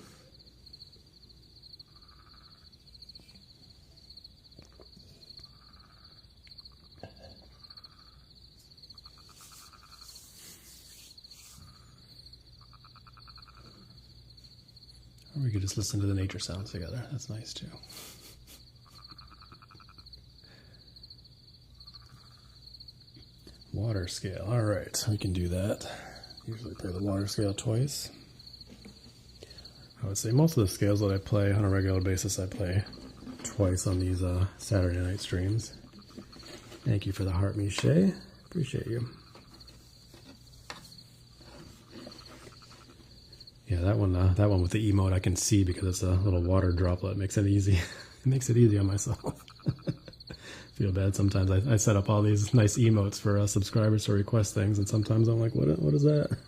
Or we could just listen to the nature sounds together. That's nice too. Water scale. All right, we can do that. Usually play the water scale twice. I would say most of the scales that I play on a regular basis, I play twice on these Saturday night streams. Thank you for the heart, Miche. Appreciate you. Yeah, that one with the emote I can see because it's a little water droplet. It makes it easy. It makes it easy on myself. Feel bad sometimes. I set up all these nice emotes for subscribers to request things, and sometimes I'm like, what is that?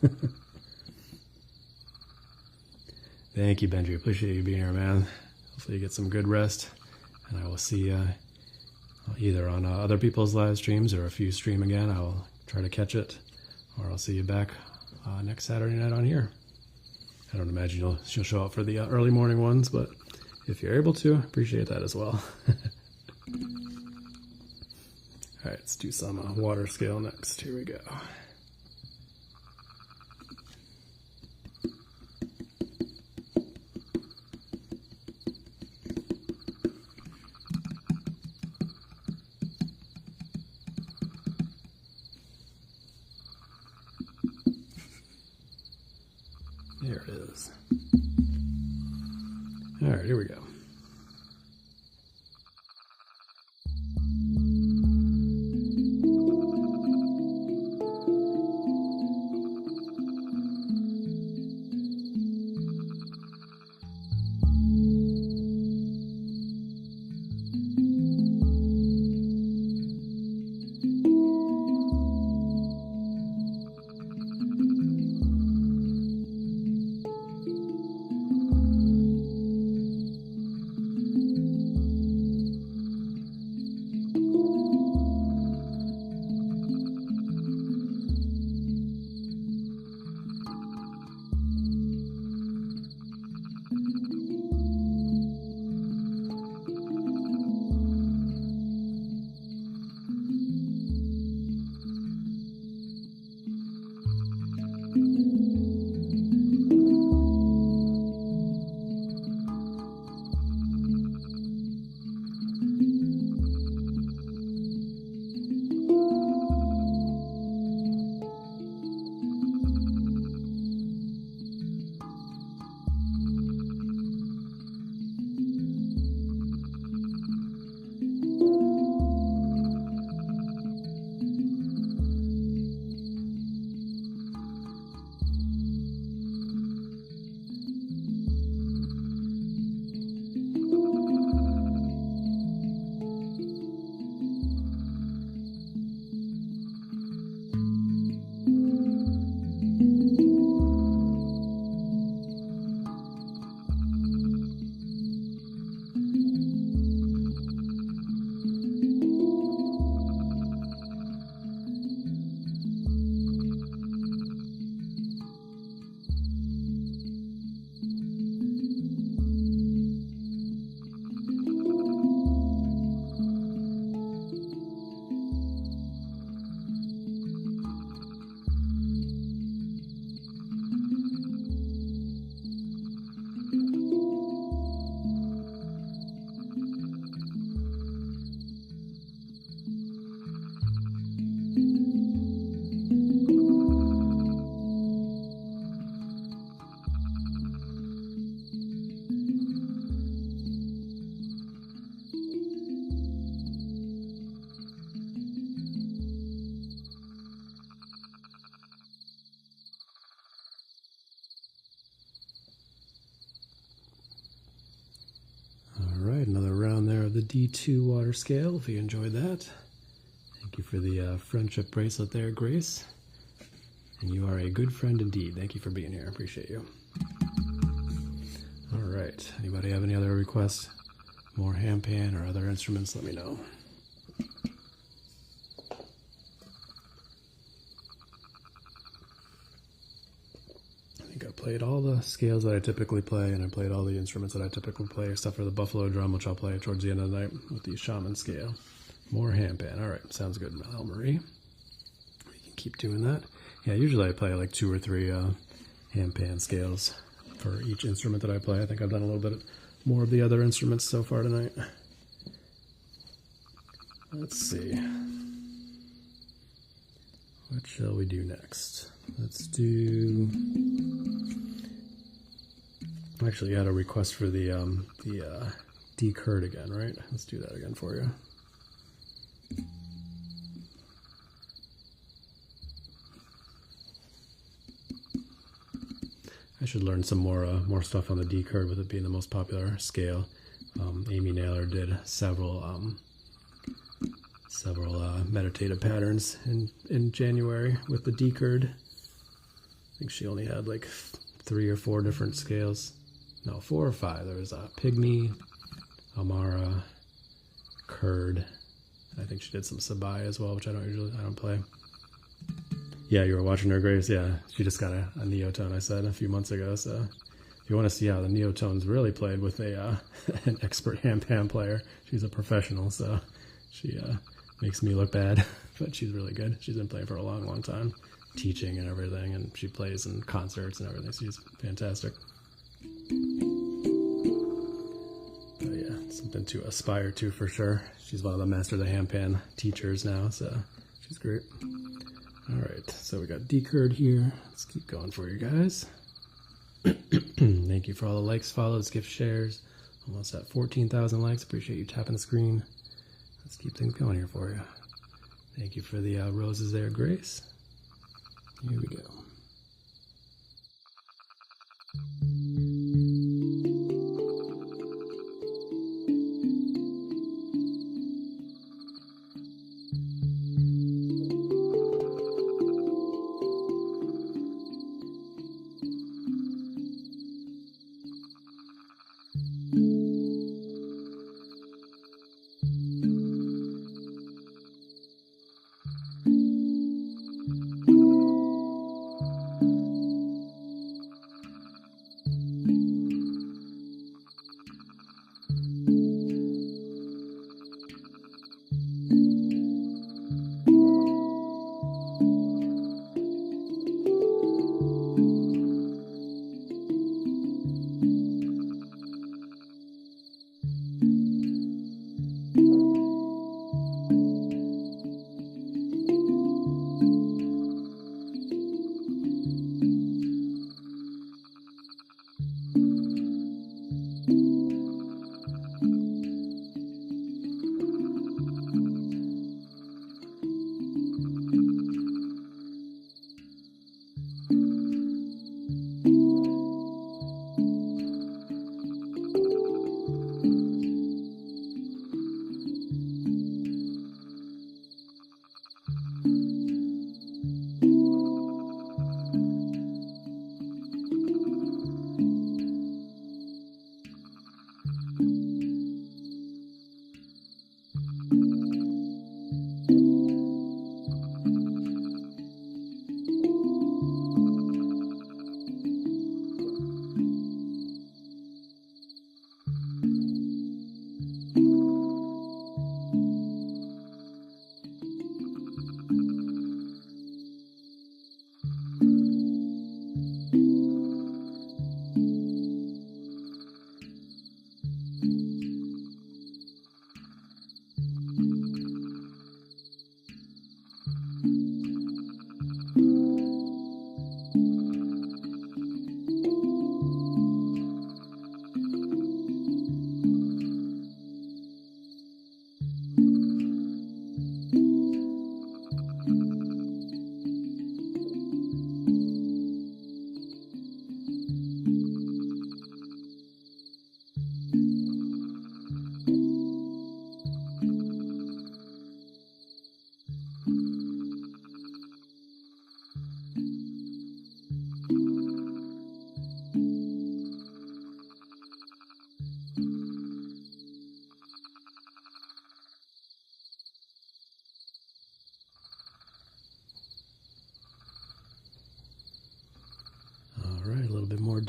Thank you, Benji. Appreciate you being here, man. Hopefully you get some good rest, and I will see either on other people's live streams, or if you stream again, I will try to catch it, or I'll see you back next Saturday night on here. I don't imagine you'll show up for the early morning ones, but if you're able to, appreciate that as well. All right, let's do some water scale next. Here we go. There it is. All right, here we go. D2 water scale, if you enjoyed that. Thank you for the friendship bracelet there, Grace. And you are a good friend indeed. Thank you for being here. I appreciate you. All right. Anybody have any other requests? More handpan or other instruments, let me know. I think I played all the scales that I typically play, and I played all the instruments that I typically play, except for the buffalo drum, which I'll play towards the end of the night with the shaman scale. More handpan. All right. Sounds good, Mel Marie. We can keep doing that. Yeah, usually I play like 2 or 3 handpan scales for each instrument that I play. I think I've done a little bit more of the other instruments so far tonight. Let's see. What shall we do next? Let's do... Actually, you had a request for the D-curd again, right? Let's do that again for you. I should learn some more stuff on the D-curd with it being the most popular scale. Amy Naylor did several meditative patterns in January with the D-curd. I think she only had like 3 or 4 different scales. No, 4 or 5. There was Pygmy, Amara, Curd. I think she did some Sabai as well, which I don't play. Yeah, you were watching her, Grace. Yeah, she just got a Neotone, I said, a few months ago. So if you want to see how the Neotone's really played with an expert handpan player, she's a professional, so she makes me look bad, but she's really good. She's been playing for a long, long time, teaching and everything, and she plays in concerts and everything. So she's fantastic. But yeah, something to aspire to for sure. She's one of the Master of the Handpan teachers now, so she's great. All right, so we got D-curd here. Let's keep going for you guys. Thank you for all the likes, follows, gift shares. Almost at 14,000 likes. Appreciate you tapping the screen. Let's keep things going here for you. Thank you for the roses there, Grace. Here we go.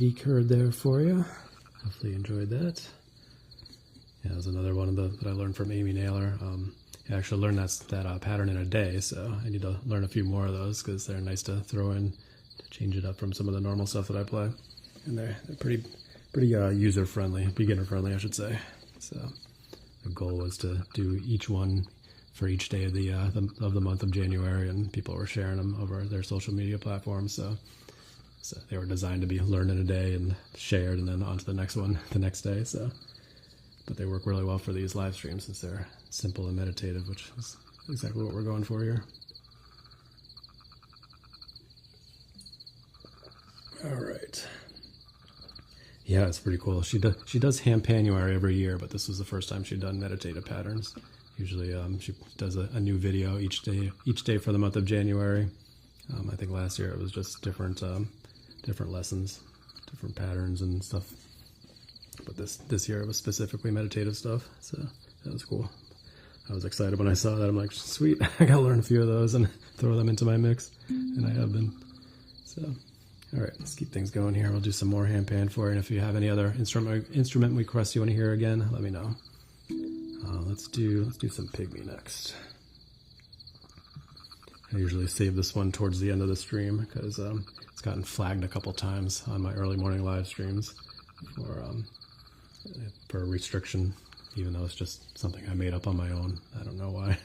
decurred there for you. Hopefully you enjoyed that. Yeah, that was another one of that I learned from Amy Naylor. I actually learned that pattern in a day, so I need to learn a few more of those because they're nice to throw in to change it up from some of the normal stuff that I play. And they're pretty user-friendly, beginner-friendly, I should say. So the goal was to do each one for each day of the month of January, and people were sharing them over their social media platforms. So they were designed to be learned in a day and shared, and then on to the next one the next day. But they work really well for these live streams since they're simple and meditative, which is exactly what we're going for here. All right. Yeah, it's pretty cool. She does Handpanuary every year, but this was the first time she'd done meditative patterns. Usually she does a new video each day for the month of January. I think last year it was just different lessons, different patterns and stuff. But this year it was specifically meditative stuff, so that was cool. I was excited when I saw that. I'm like, sweet, I gotta learn a few of those and throw them into my mix, and I have been. So, all right, let's keep things going here. We'll do some more handpan for you, and if you have any other instrument requests you want to hear again, let me know. Let's do some pygmy next. I usually save this one towards the end of the stream because it's gotten flagged a couple times on my early morning live streams for restriction, even though it's just something I made up on my own. I don't know why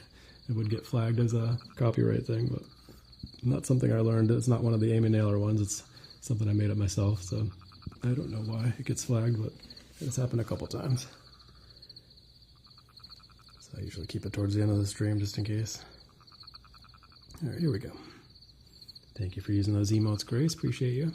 it would get flagged as a copyright thing, but not something I learned. It's not one of the Amy Naylor ones. It's something I made up myself, so I don't know why it gets flagged, but it's happened a couple times. So I usually keep it towards the end of the stream just in case. All right, here we go. Thank you for using those emotes, Grace. Appreciate you.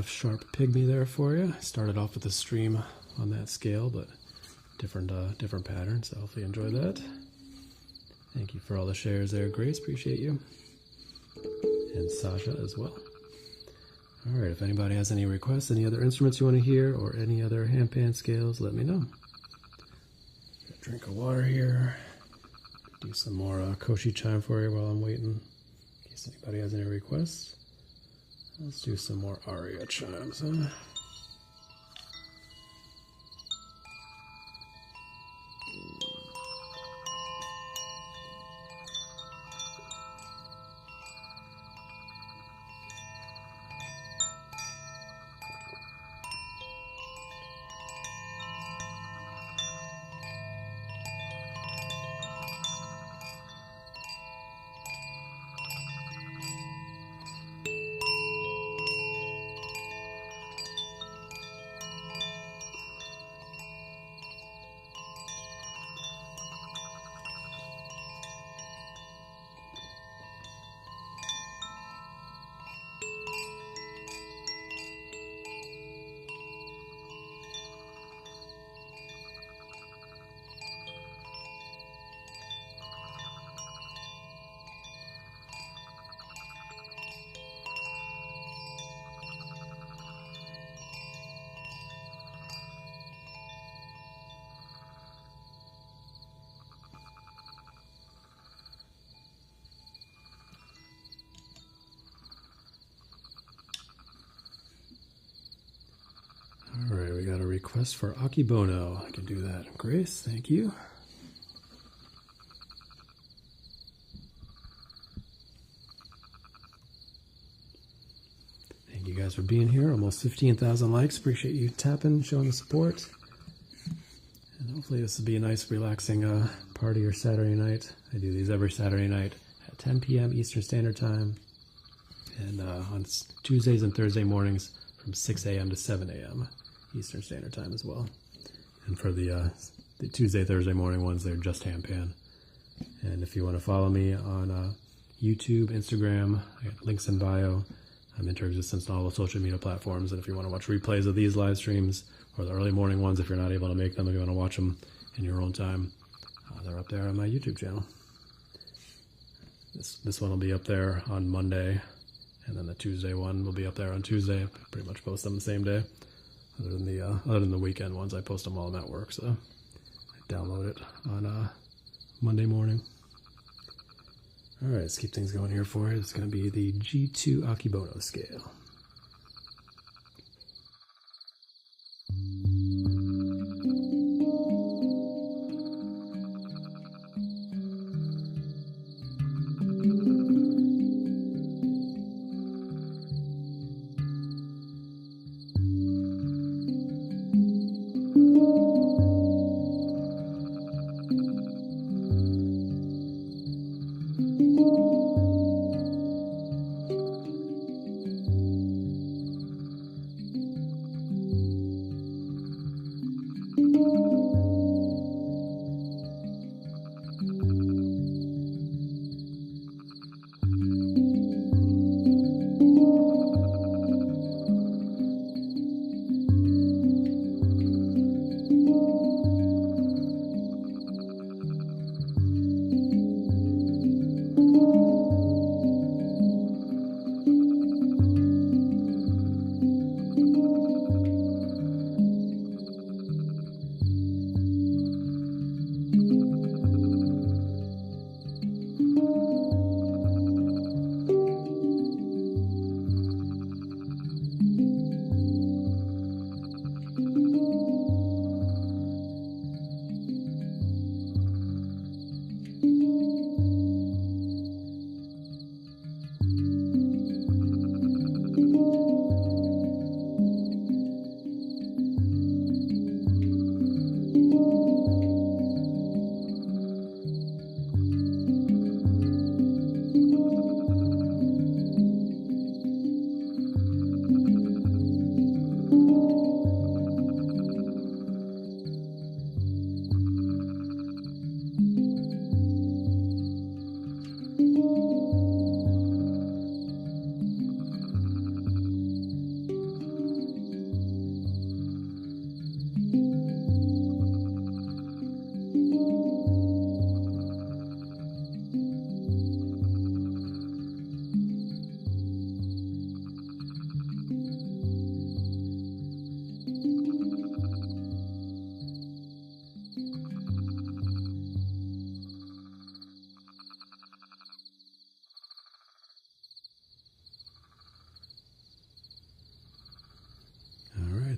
F-sharp pygmy there for you. Started off with a stream on that scale, but different pattern, so hopefully you enjoy that. Thank you for all the shares there, Grace, appreciate you. And Sasha as well. All right, if anybody has any requests, any other instruments you want to hear, or any other handpan scales, let me know. Drink of water here. Do some more Koshi chime for you while I'm waiting, in case anybody has any requests. Let's do some more aria chimes, huh? All right, we got a request for Akibono. I can do that. Grace, thank you. Thank you guys for being here. Almost 15,000 likes. Appreciate you tapping, showing the support. And hopefully this will be a nice, relaxing party or Saturday night. I do these every Saturday night at 10 p.m. Eastern Standard Time. And on Tuesdays and Thursday mornings from 6 a.m. to 7 a.m. Eastern Standard Time as well. And for the Tuesday, Thursday morning ones, they're just handpan. And if you want to follow me on YouTube, Instagram, I got links in bio. I'm in existence on all the social media platforms. And if you want to watch replays of these live streams or the early morning ones, if you're not able to make them, if you want to watch them in your own time, they're up there on my YouTube channel. This one will be up there on Monday, and then the Tuesday one will be up there on Tuesday. I pretty much post them the same day. Other than the weekend ones, I post them all in that work, so I download it on Monday morning. All right, let's keep things going here for you. It's going to be the G2 Akibono scale.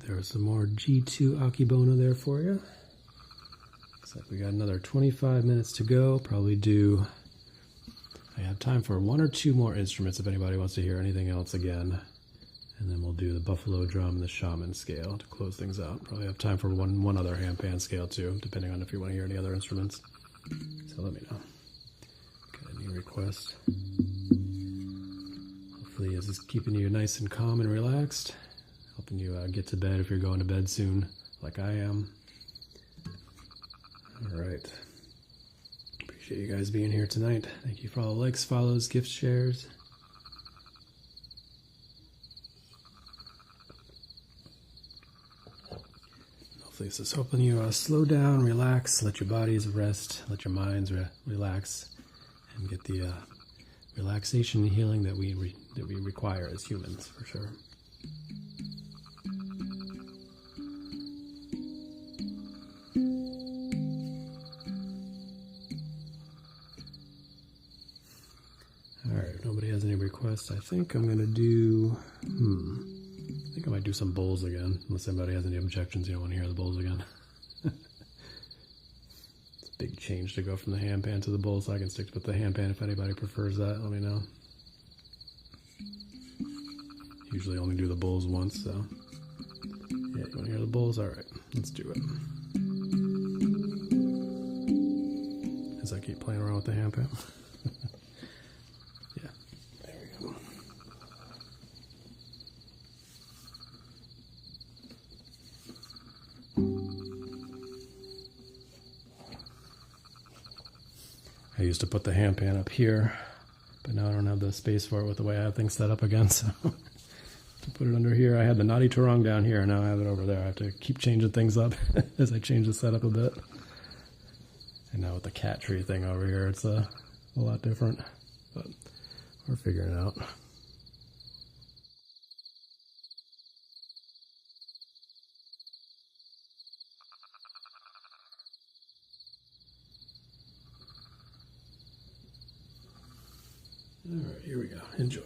there's some more G2 Akibona there for you. Looks like we got another 25 minutes to go. Probably do, I have time for 1 or 2 more instruments if anybody wants to hear anything else again. And then we'll do the buffalo drum and the shaman scale to close things out. Probably have time for one other handpan scale too, depending on if you want to hear any other instruments. So let me know. Got any requests? Hopefully this is keeping you nice and calm and relaxed. Helping you get to bed if you're going to bed soon, like I am. All right. Appreciate you guys being here tonight. Thank you for all the likes, follows, gifts, shares. Hopefully this is helping you slow down, relax, let your bodies rest, let your minds relax, and get the relaxation and healing that we require as humans, for sure. Alright, nobody has any requests. I think I'm going to do... I think I might do some bowls again, unless anybody has any objections. You don't want to hear the bowls again. It's a big change to go from the handpan to the bowl, so I can stick with the handpan. If anybody prefers that, let me know. Usually only do the bowls once, so... Yeah, you want to hear the bowls? Alright, let's do it. As I keep playing around with the handpan. Yeah, there we go. I used to put the handpan up here, but now I don't have the space for it with the way I have things set up again, so to put it under here. I had the Nadi Turong down here, and now I have it over there. I have to keep changing things up as I change the setup a bit. And now with the cat tree thing over here, it's a lot different, but we're figuring it out. All right, here we go. Enjoy.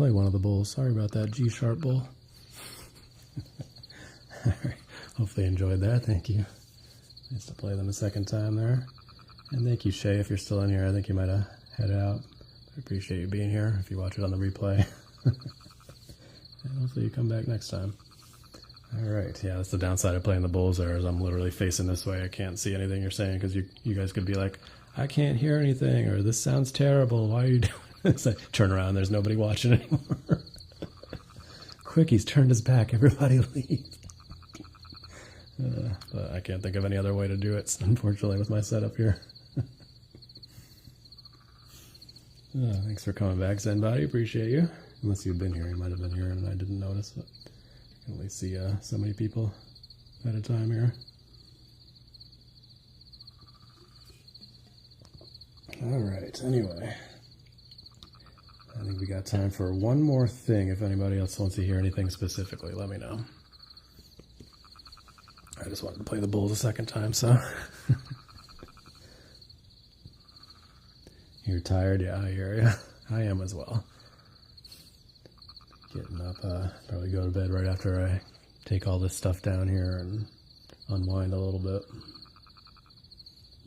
play one of the bowls. Sorry about that G-sharp bowl. Alright, hopefully you enjoyed that. Thank you. Nice to play them a second time there. And thank you, Shay, if you're still in here. I think you might have headed out. I appreciate you being here if you watch it on the replay. And hopefully you come back next time. Alright, yeah, that's the downside of playing the bowls there, is I'm literally facing this way. I can't see anything you're saying, because you guys could be like, I can't hear anything, or this sounds terrible, why are you doing this? I turn around, there's nobody watching anymore. Quick, he's turned his back, everybody leave. But I can't think of any other way to do it, unfortunately, with my setup here. Thanks for coming back, Zenbody, appreciate you. Unless you've been here, you might have been here and I didn't notice it. I can only see so many people at a time here. Alright, anyway. I think we got time for one more thing. If anybody else wants to hear anything specifically, let me know. I just wanted to play the bowls a second time, so. You're tired? Yeah, I hear you. I am as well. Getting up, probably go to bed right after I take all this stuff down here and unwind a little bit.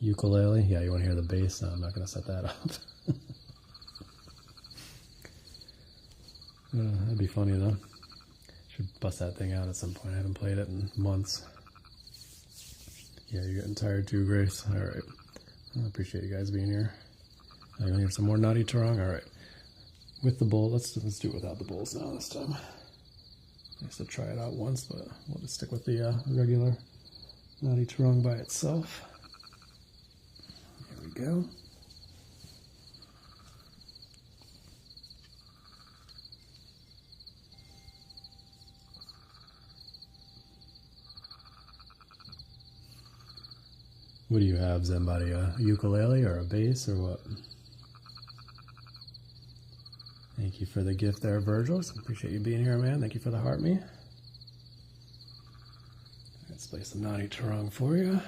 Ukulele? Yeah, you want to hear the bass? No, I'm not going to set that up. That'd be funny though. Should bust that thing out at some point. I haven't played it in months. Yeah, you're getting tired too, Grace. Alright. I appreciate you guys being here. You want to hear some more Naughty Tarong? Alright. With the bowl, let's do it without the bowls now this time. I used to try it out once, but we'll just stick with the regular Naughty Tarong by itself. Here we go. What do you have, Zenbody? A ukulele or a bass or what? Thank you for the gift there, Virgil. Appreciate you being here, man. Thank you for the heart me. Let's play some Naughty Tarong for you.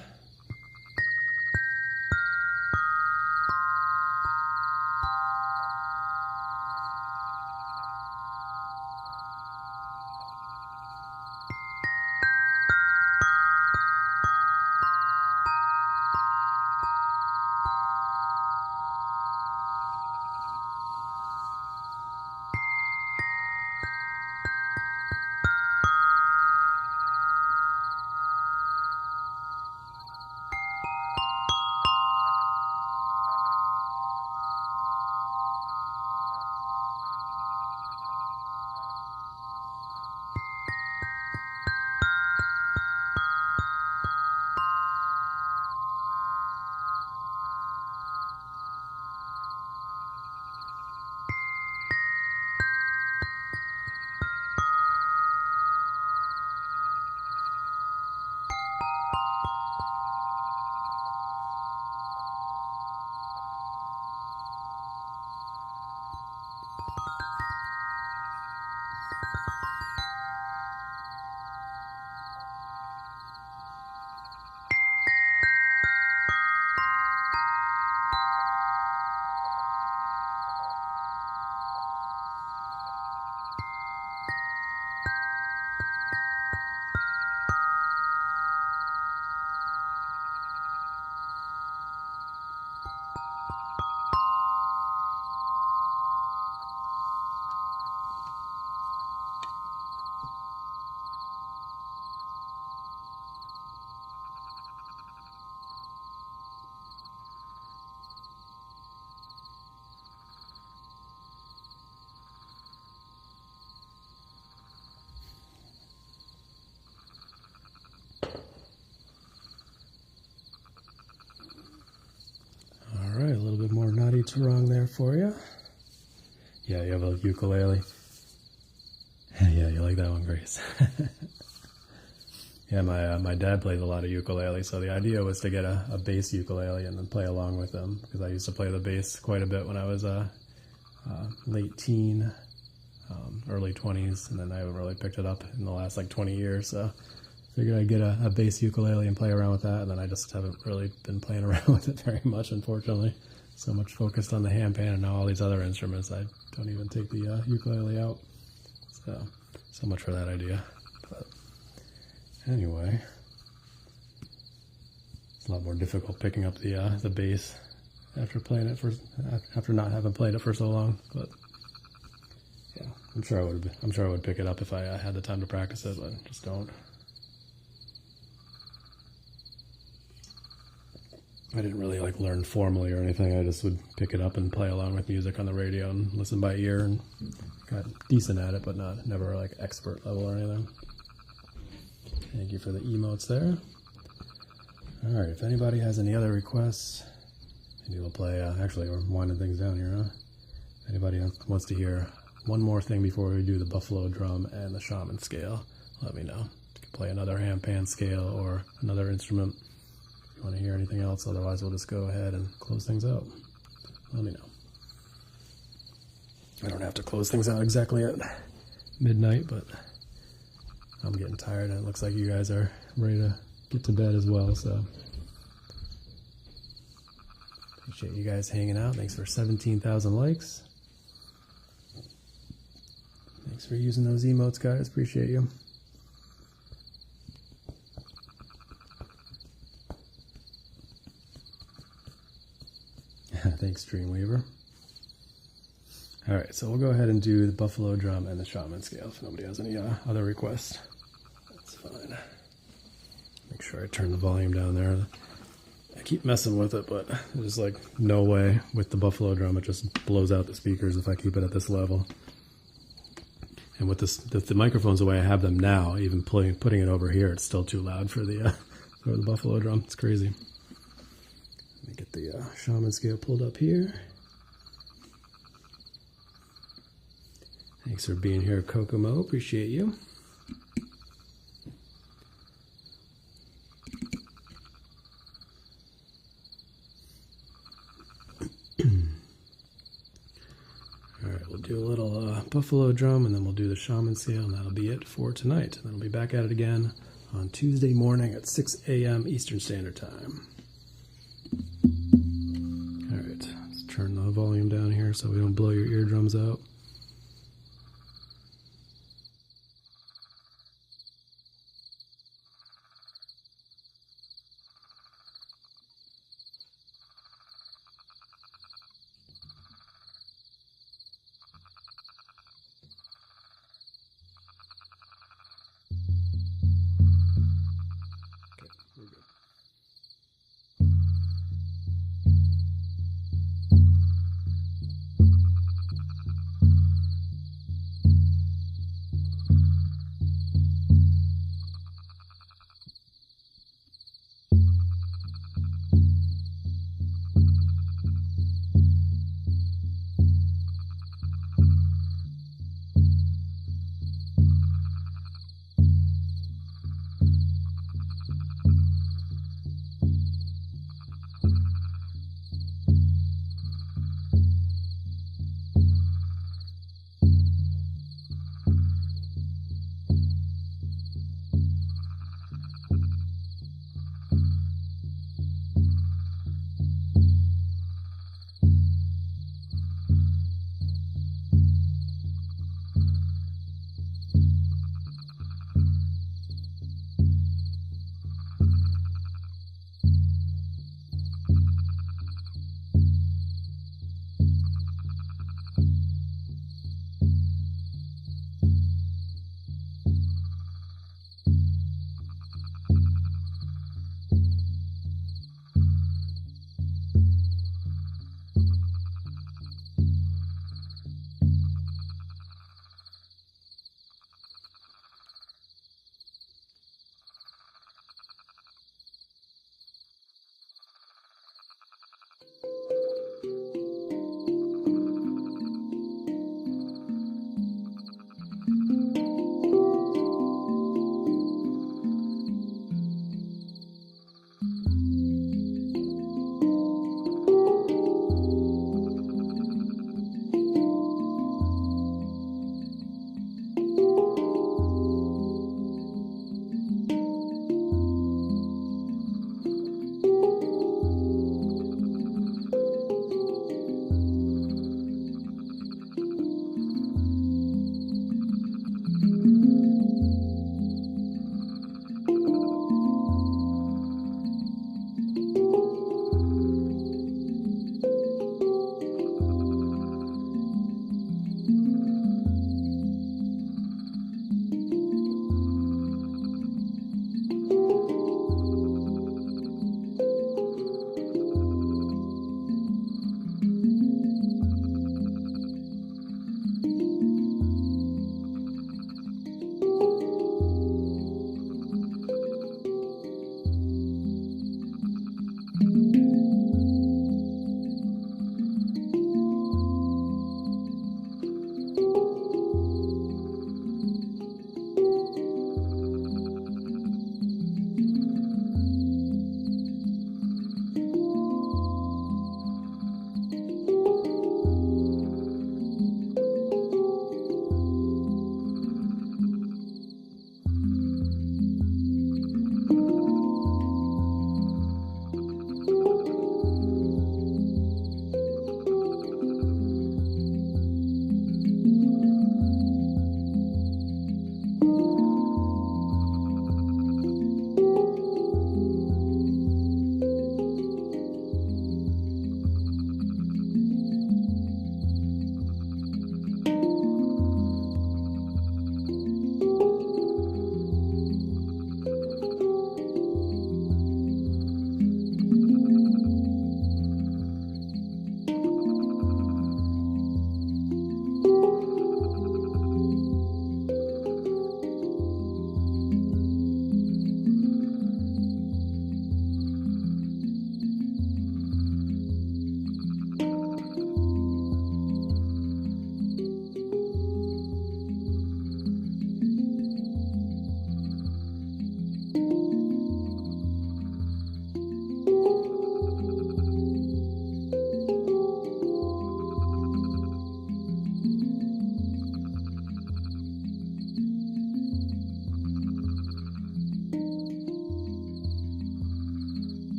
Alright, a little bit more Naughty Tarong there for you. Yeah, you have a ukulele. Yeah, you like that one, Grace. Yeah, my dad plays a lot of ukulele, so the idea was to get a bass ukulele and then play along with them, because I used to play the bass quite a bit when I was late teen, early 20s, and then I haven't really picked it up in the last like 20 years, so figured I'd get a bass ukulele and play around with that, and then I just haven't really been playing around with it very much, unfortunately. so much focused on the handpan and now all these other instruments, I don't even take the ukulele out. So much for that idea. But anyway, it's a lot more difficult picking up the bass after playing it after not having played it for so long. But yeah, I'm sure I would pick it up if I had the time to practice it, but just don't. I didn't really like learn formally or anything. I just would pick it up and play along with music on the radio and listen by ear, and got decent at it, but never like expert level or anything. Thank you for the emotes there. All right, if anybody has any other requests, maybe we'll play. Actually, we're winding things down here, huh? If anybody wants to hear one more thing before we do the buffalo drum and the shaman scale, let me know. You can play another handpan scale or another instrument. If you want to hear anything else, otherwise we'll just go ahead and close things out. Let me know. I don't have to close things out exactly at midnight, but I'm getting tired and it looks like you guys are ready to get to bed as well, so appreciate you guys hanging out. Thanks for 17,000 likes. Thanks for using those emotes, guys. Appreciate you. Thanks, Dreamweaver. All right, so we'll go ahead and do the buffalo drum and the shaman scale if nobody has any other requests. That's fine. Make sure I turn the volume down there. I keep messing with it, but there's like no way with the buffalo drum. It just blows out the speakers if I keep it at this level. And with this, the microphones the way I have them now, even putting it over here, it's still too loud for the buffalo drum. It's crazy. Let me get the shaman scale pulled up here. Thanks for being here, Kokomo. Appreciate you. All right, we'll do a little buffalo drum, and then we'll do the shaman scale, and that'll be it for tonight. And then we'll be back at it again on Tuesday morning at 6 a.m. Eastern Standard Time. All right, let's turn the volume down here so we don't blow your eardrums out.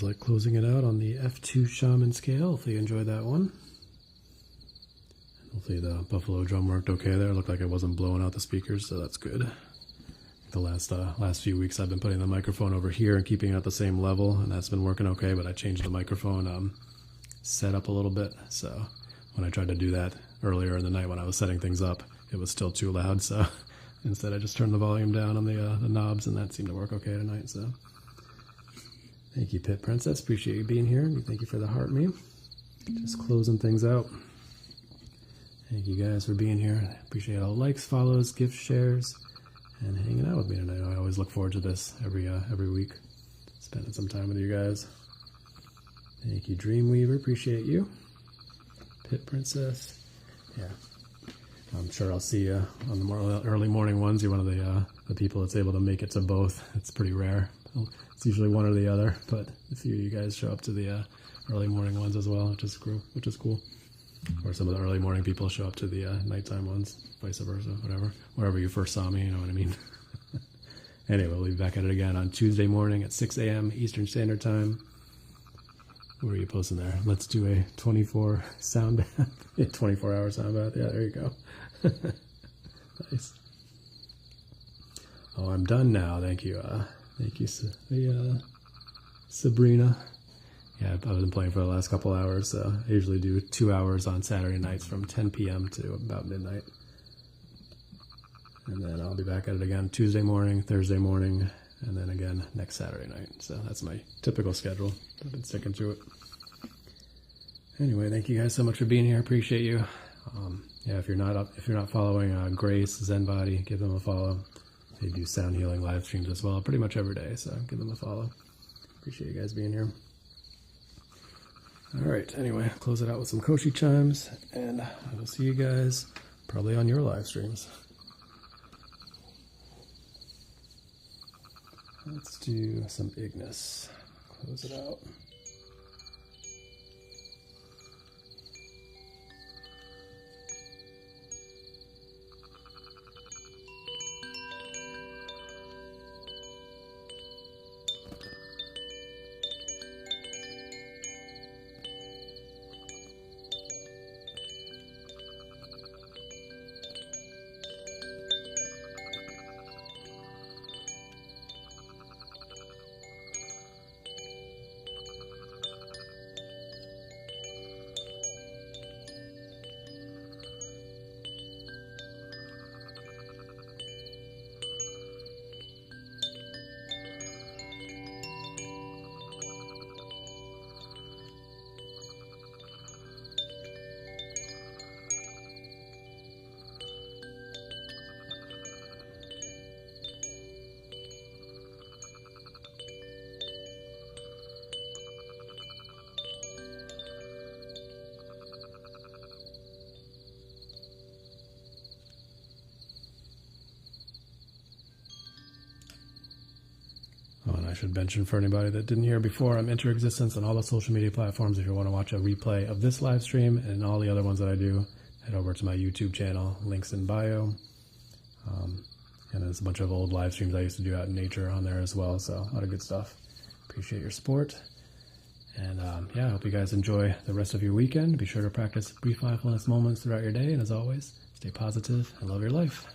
was like closing it out on the F2 Shaman scale. Hopefully you enjoyed that one. Hopefully the Buffalo drum worked okay there. It looked like it wasn't blowing out the speakers, so that's good. The last few weeks I've been putting the microphone over here and keeping it at the same level, and that's been working okay, but I changed the microphone setup a little bit, so when I tried to do that earlier in the night when I was setting things up, it was still too loud, so instead I just turned the volume down on the knobs, and that seemed to work okay tonight, so. Thank you, Pit Princess. Appreciate you being here. Thank you for the heart me. Just closing things out. Thank you guys for being here. Appreciate all the likes, follows, gifts, shares, and hanging out with me tonight. I always look forward to this every week. Spending some time with you guys. Thank you, Dreamweaver. Appreciate you. Pit Princess. Yeah. I'm sure I'll see you on the more early morning ones. You're one of the people that's able to make it to both. It's pretty rare. It's usually one or the other, but a few of you guys show up to the early morning ones as well, which is cool. Or some of the early morning people show up to the nighttime ones, vice versa, whatever. Wherever you first saw me, you know what I mean. Anyway, we'll be back at it again on Tuesday morning at 6 a.m. Eastern Standard Time. What are you posting there? Let's do a 24 sound bath. Yeah, 24-hour sound bath. Yeah, there you go. Nice. Oh, I'm done now. Thank you. Thank you, Sabrina. Yeah, I've been playing for the last couple hours, so I usually do 2 hours on Saturday nights from 10 p.m. to about midnight. And then I'll be back at it again Tuesday morning, Thursday morning, and then again next Saturday night. So that's my typical schedule. I've been sticking to it. Anyway, thank you guys so much for being here. Appreciate you. Yeah, if you're not following Grace Zen Body, give them a follow. They do sound healing live streams as well, pretty much every day. So give them a follow. Appreciate you guys being here. All right. Anyway, close it out with some Koshi chimes, and I will see you guys probably on your live streams. Let's do some Ignis. Close it out. Oh, and I should mention for anybody that didn't hear before, I'm Interexistence on all the social media platforms. If you want to watch a replay of this live stream and all the other ones that I do, head over to my YouTube channel, links in bio. And there's a bunch of old live streams I used to do out in nature on there as well, so a lot of good stuff. Appreciate your support. And yeah, I hope you guys enjoy the rest of your weekend. Be sure to practice brief mindfulness moments throughout your day, and as always, stay positive and love your life.